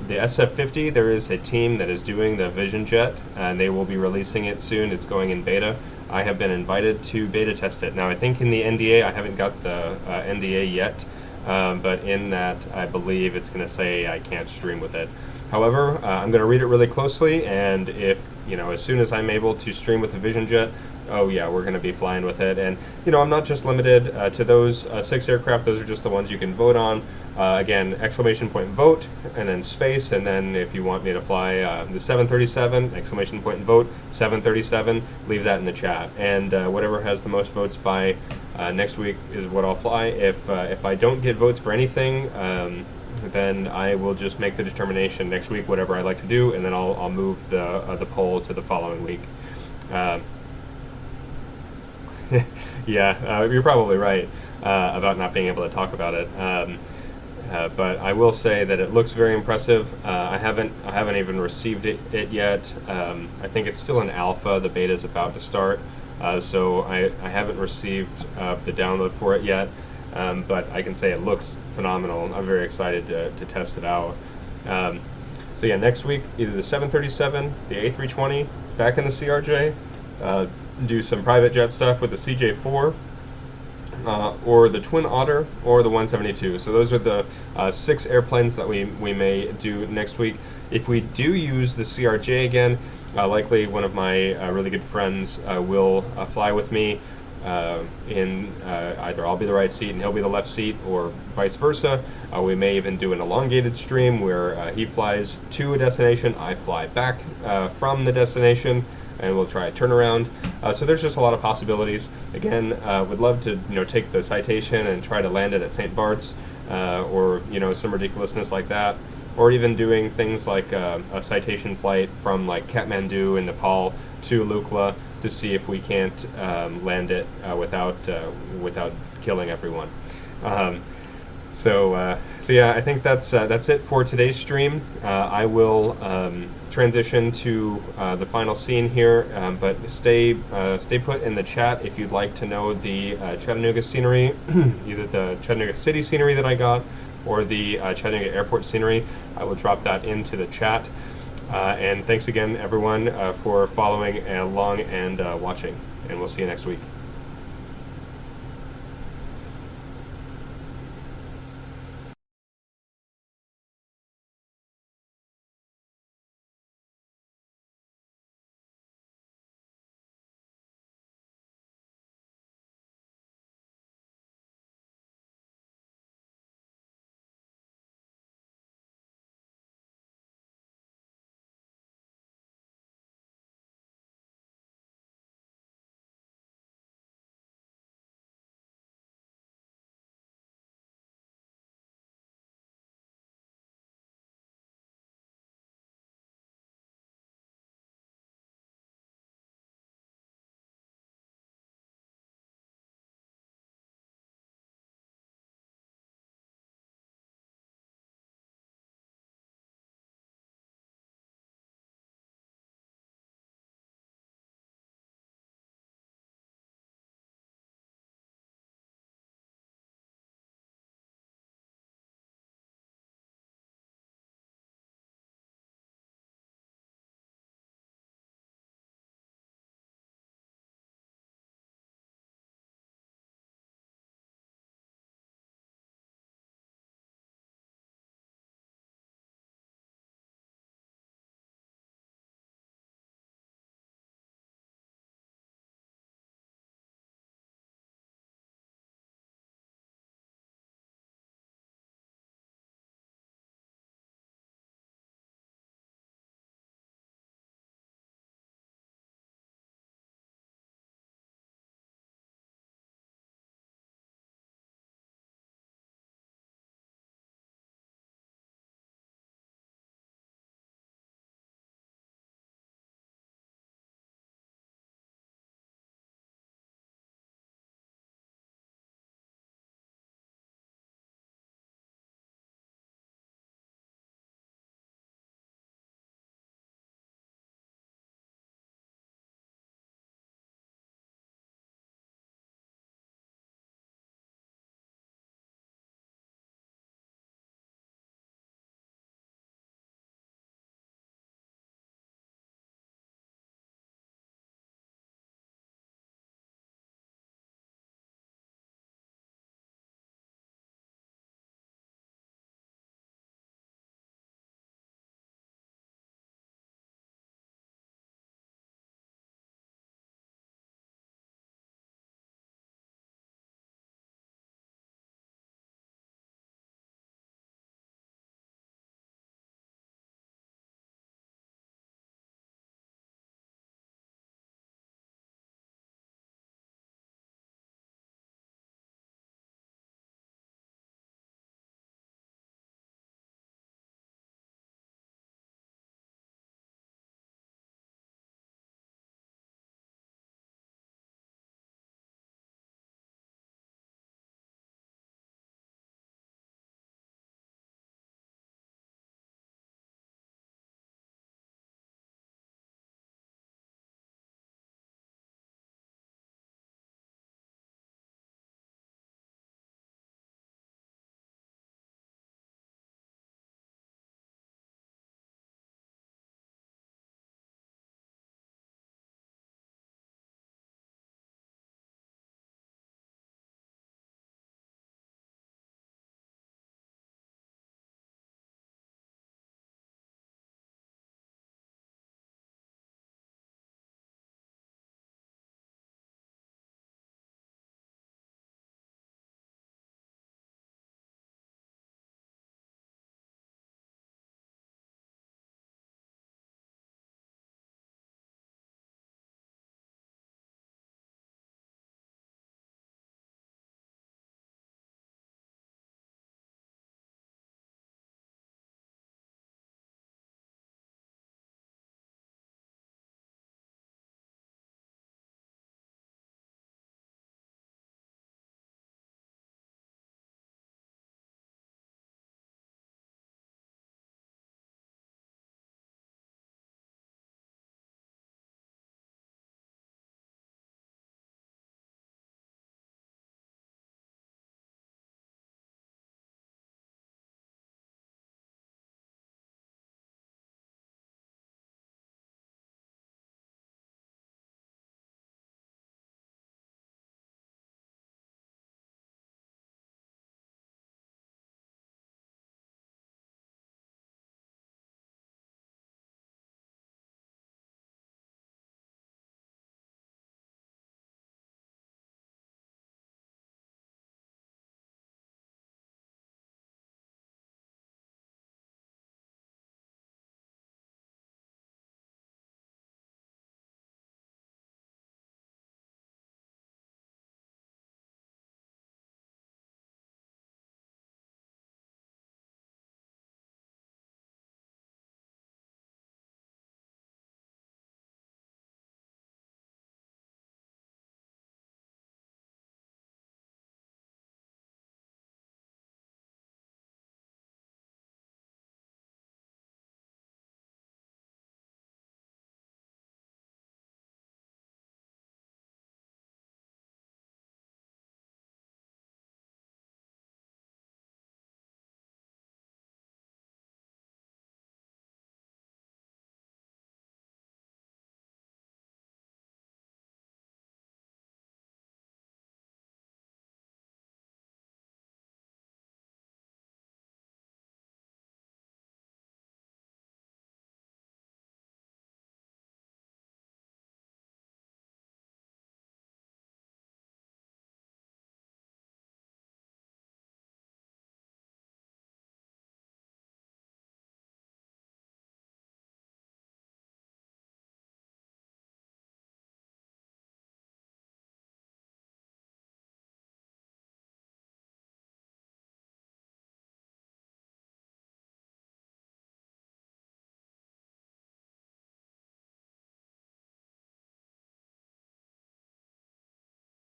[SPEAKER 1] SF-50, there is a team that is doing the Vision Jet, and they will be releasing it soon. It's going in beta. I have been invited to beta test it. Now, I think in the NDA, I haven't got the NDA yet, but in that, I believe it's going to say I can't stream with it. However, I'm going to read it really closely, and if, as soon as I'm able to stream with the Vision Jet, oh yeah, we're going to be flying with it. And I'm not just limited to those 6 aircraft. Those are just the ones you can vote on. Again, exclamation point vote, and then space, and then if you want me to fly the 737, exclamation point vote 737, leave that in the chat. And whatever has the most votes by next week is what I'll fly. If I don't get votes for anything, then I will just make the determination next week, whatever I like to do, and then I'll move the poll to the following week. Yeah, you're probably right about not being able to talk about it. But I will say that it looks very impressive. I haven't even received it yet. I think it's still in alpha. The beta is about to start, so I haven't received the download for it yet. But I can say it looks phenomenal. I'm very excited to test it out. So yeah, next week, either the 737, the A320, back in the CRJ, do some private jet stuff with the CJ4, or the Twin Otter, or the 172. So those are the 6 airplanes that we may do next week. If we do use the CRJ again, likely one of my really good friends will fly with me. Either I'll be the right seat and he'll be the left seat, or vice versa. We may even do an elongated stream where he flies to a destination, I fly back from the destination, and we'll try a turnaround. So there's just a lot of possibilities. Again, would love to take the Citation and try to land it at St. Bart's, or some ridiculousness like that, or even doing things like a Citation flight from like Kathmandu in Nepal to Lukla to see if we can't land it without killing everyone. So yeah, I think that's it for today's stream. I will transition to the final scene here, but stay put in the chat if you'd like to know the Chattanooga scenery, either the Chattanooga City scenery that I got or the Chattanooga Airport scenery. I will drop that into the chat. And thanks again, everyone, for following along and watching. And we'll see you next week.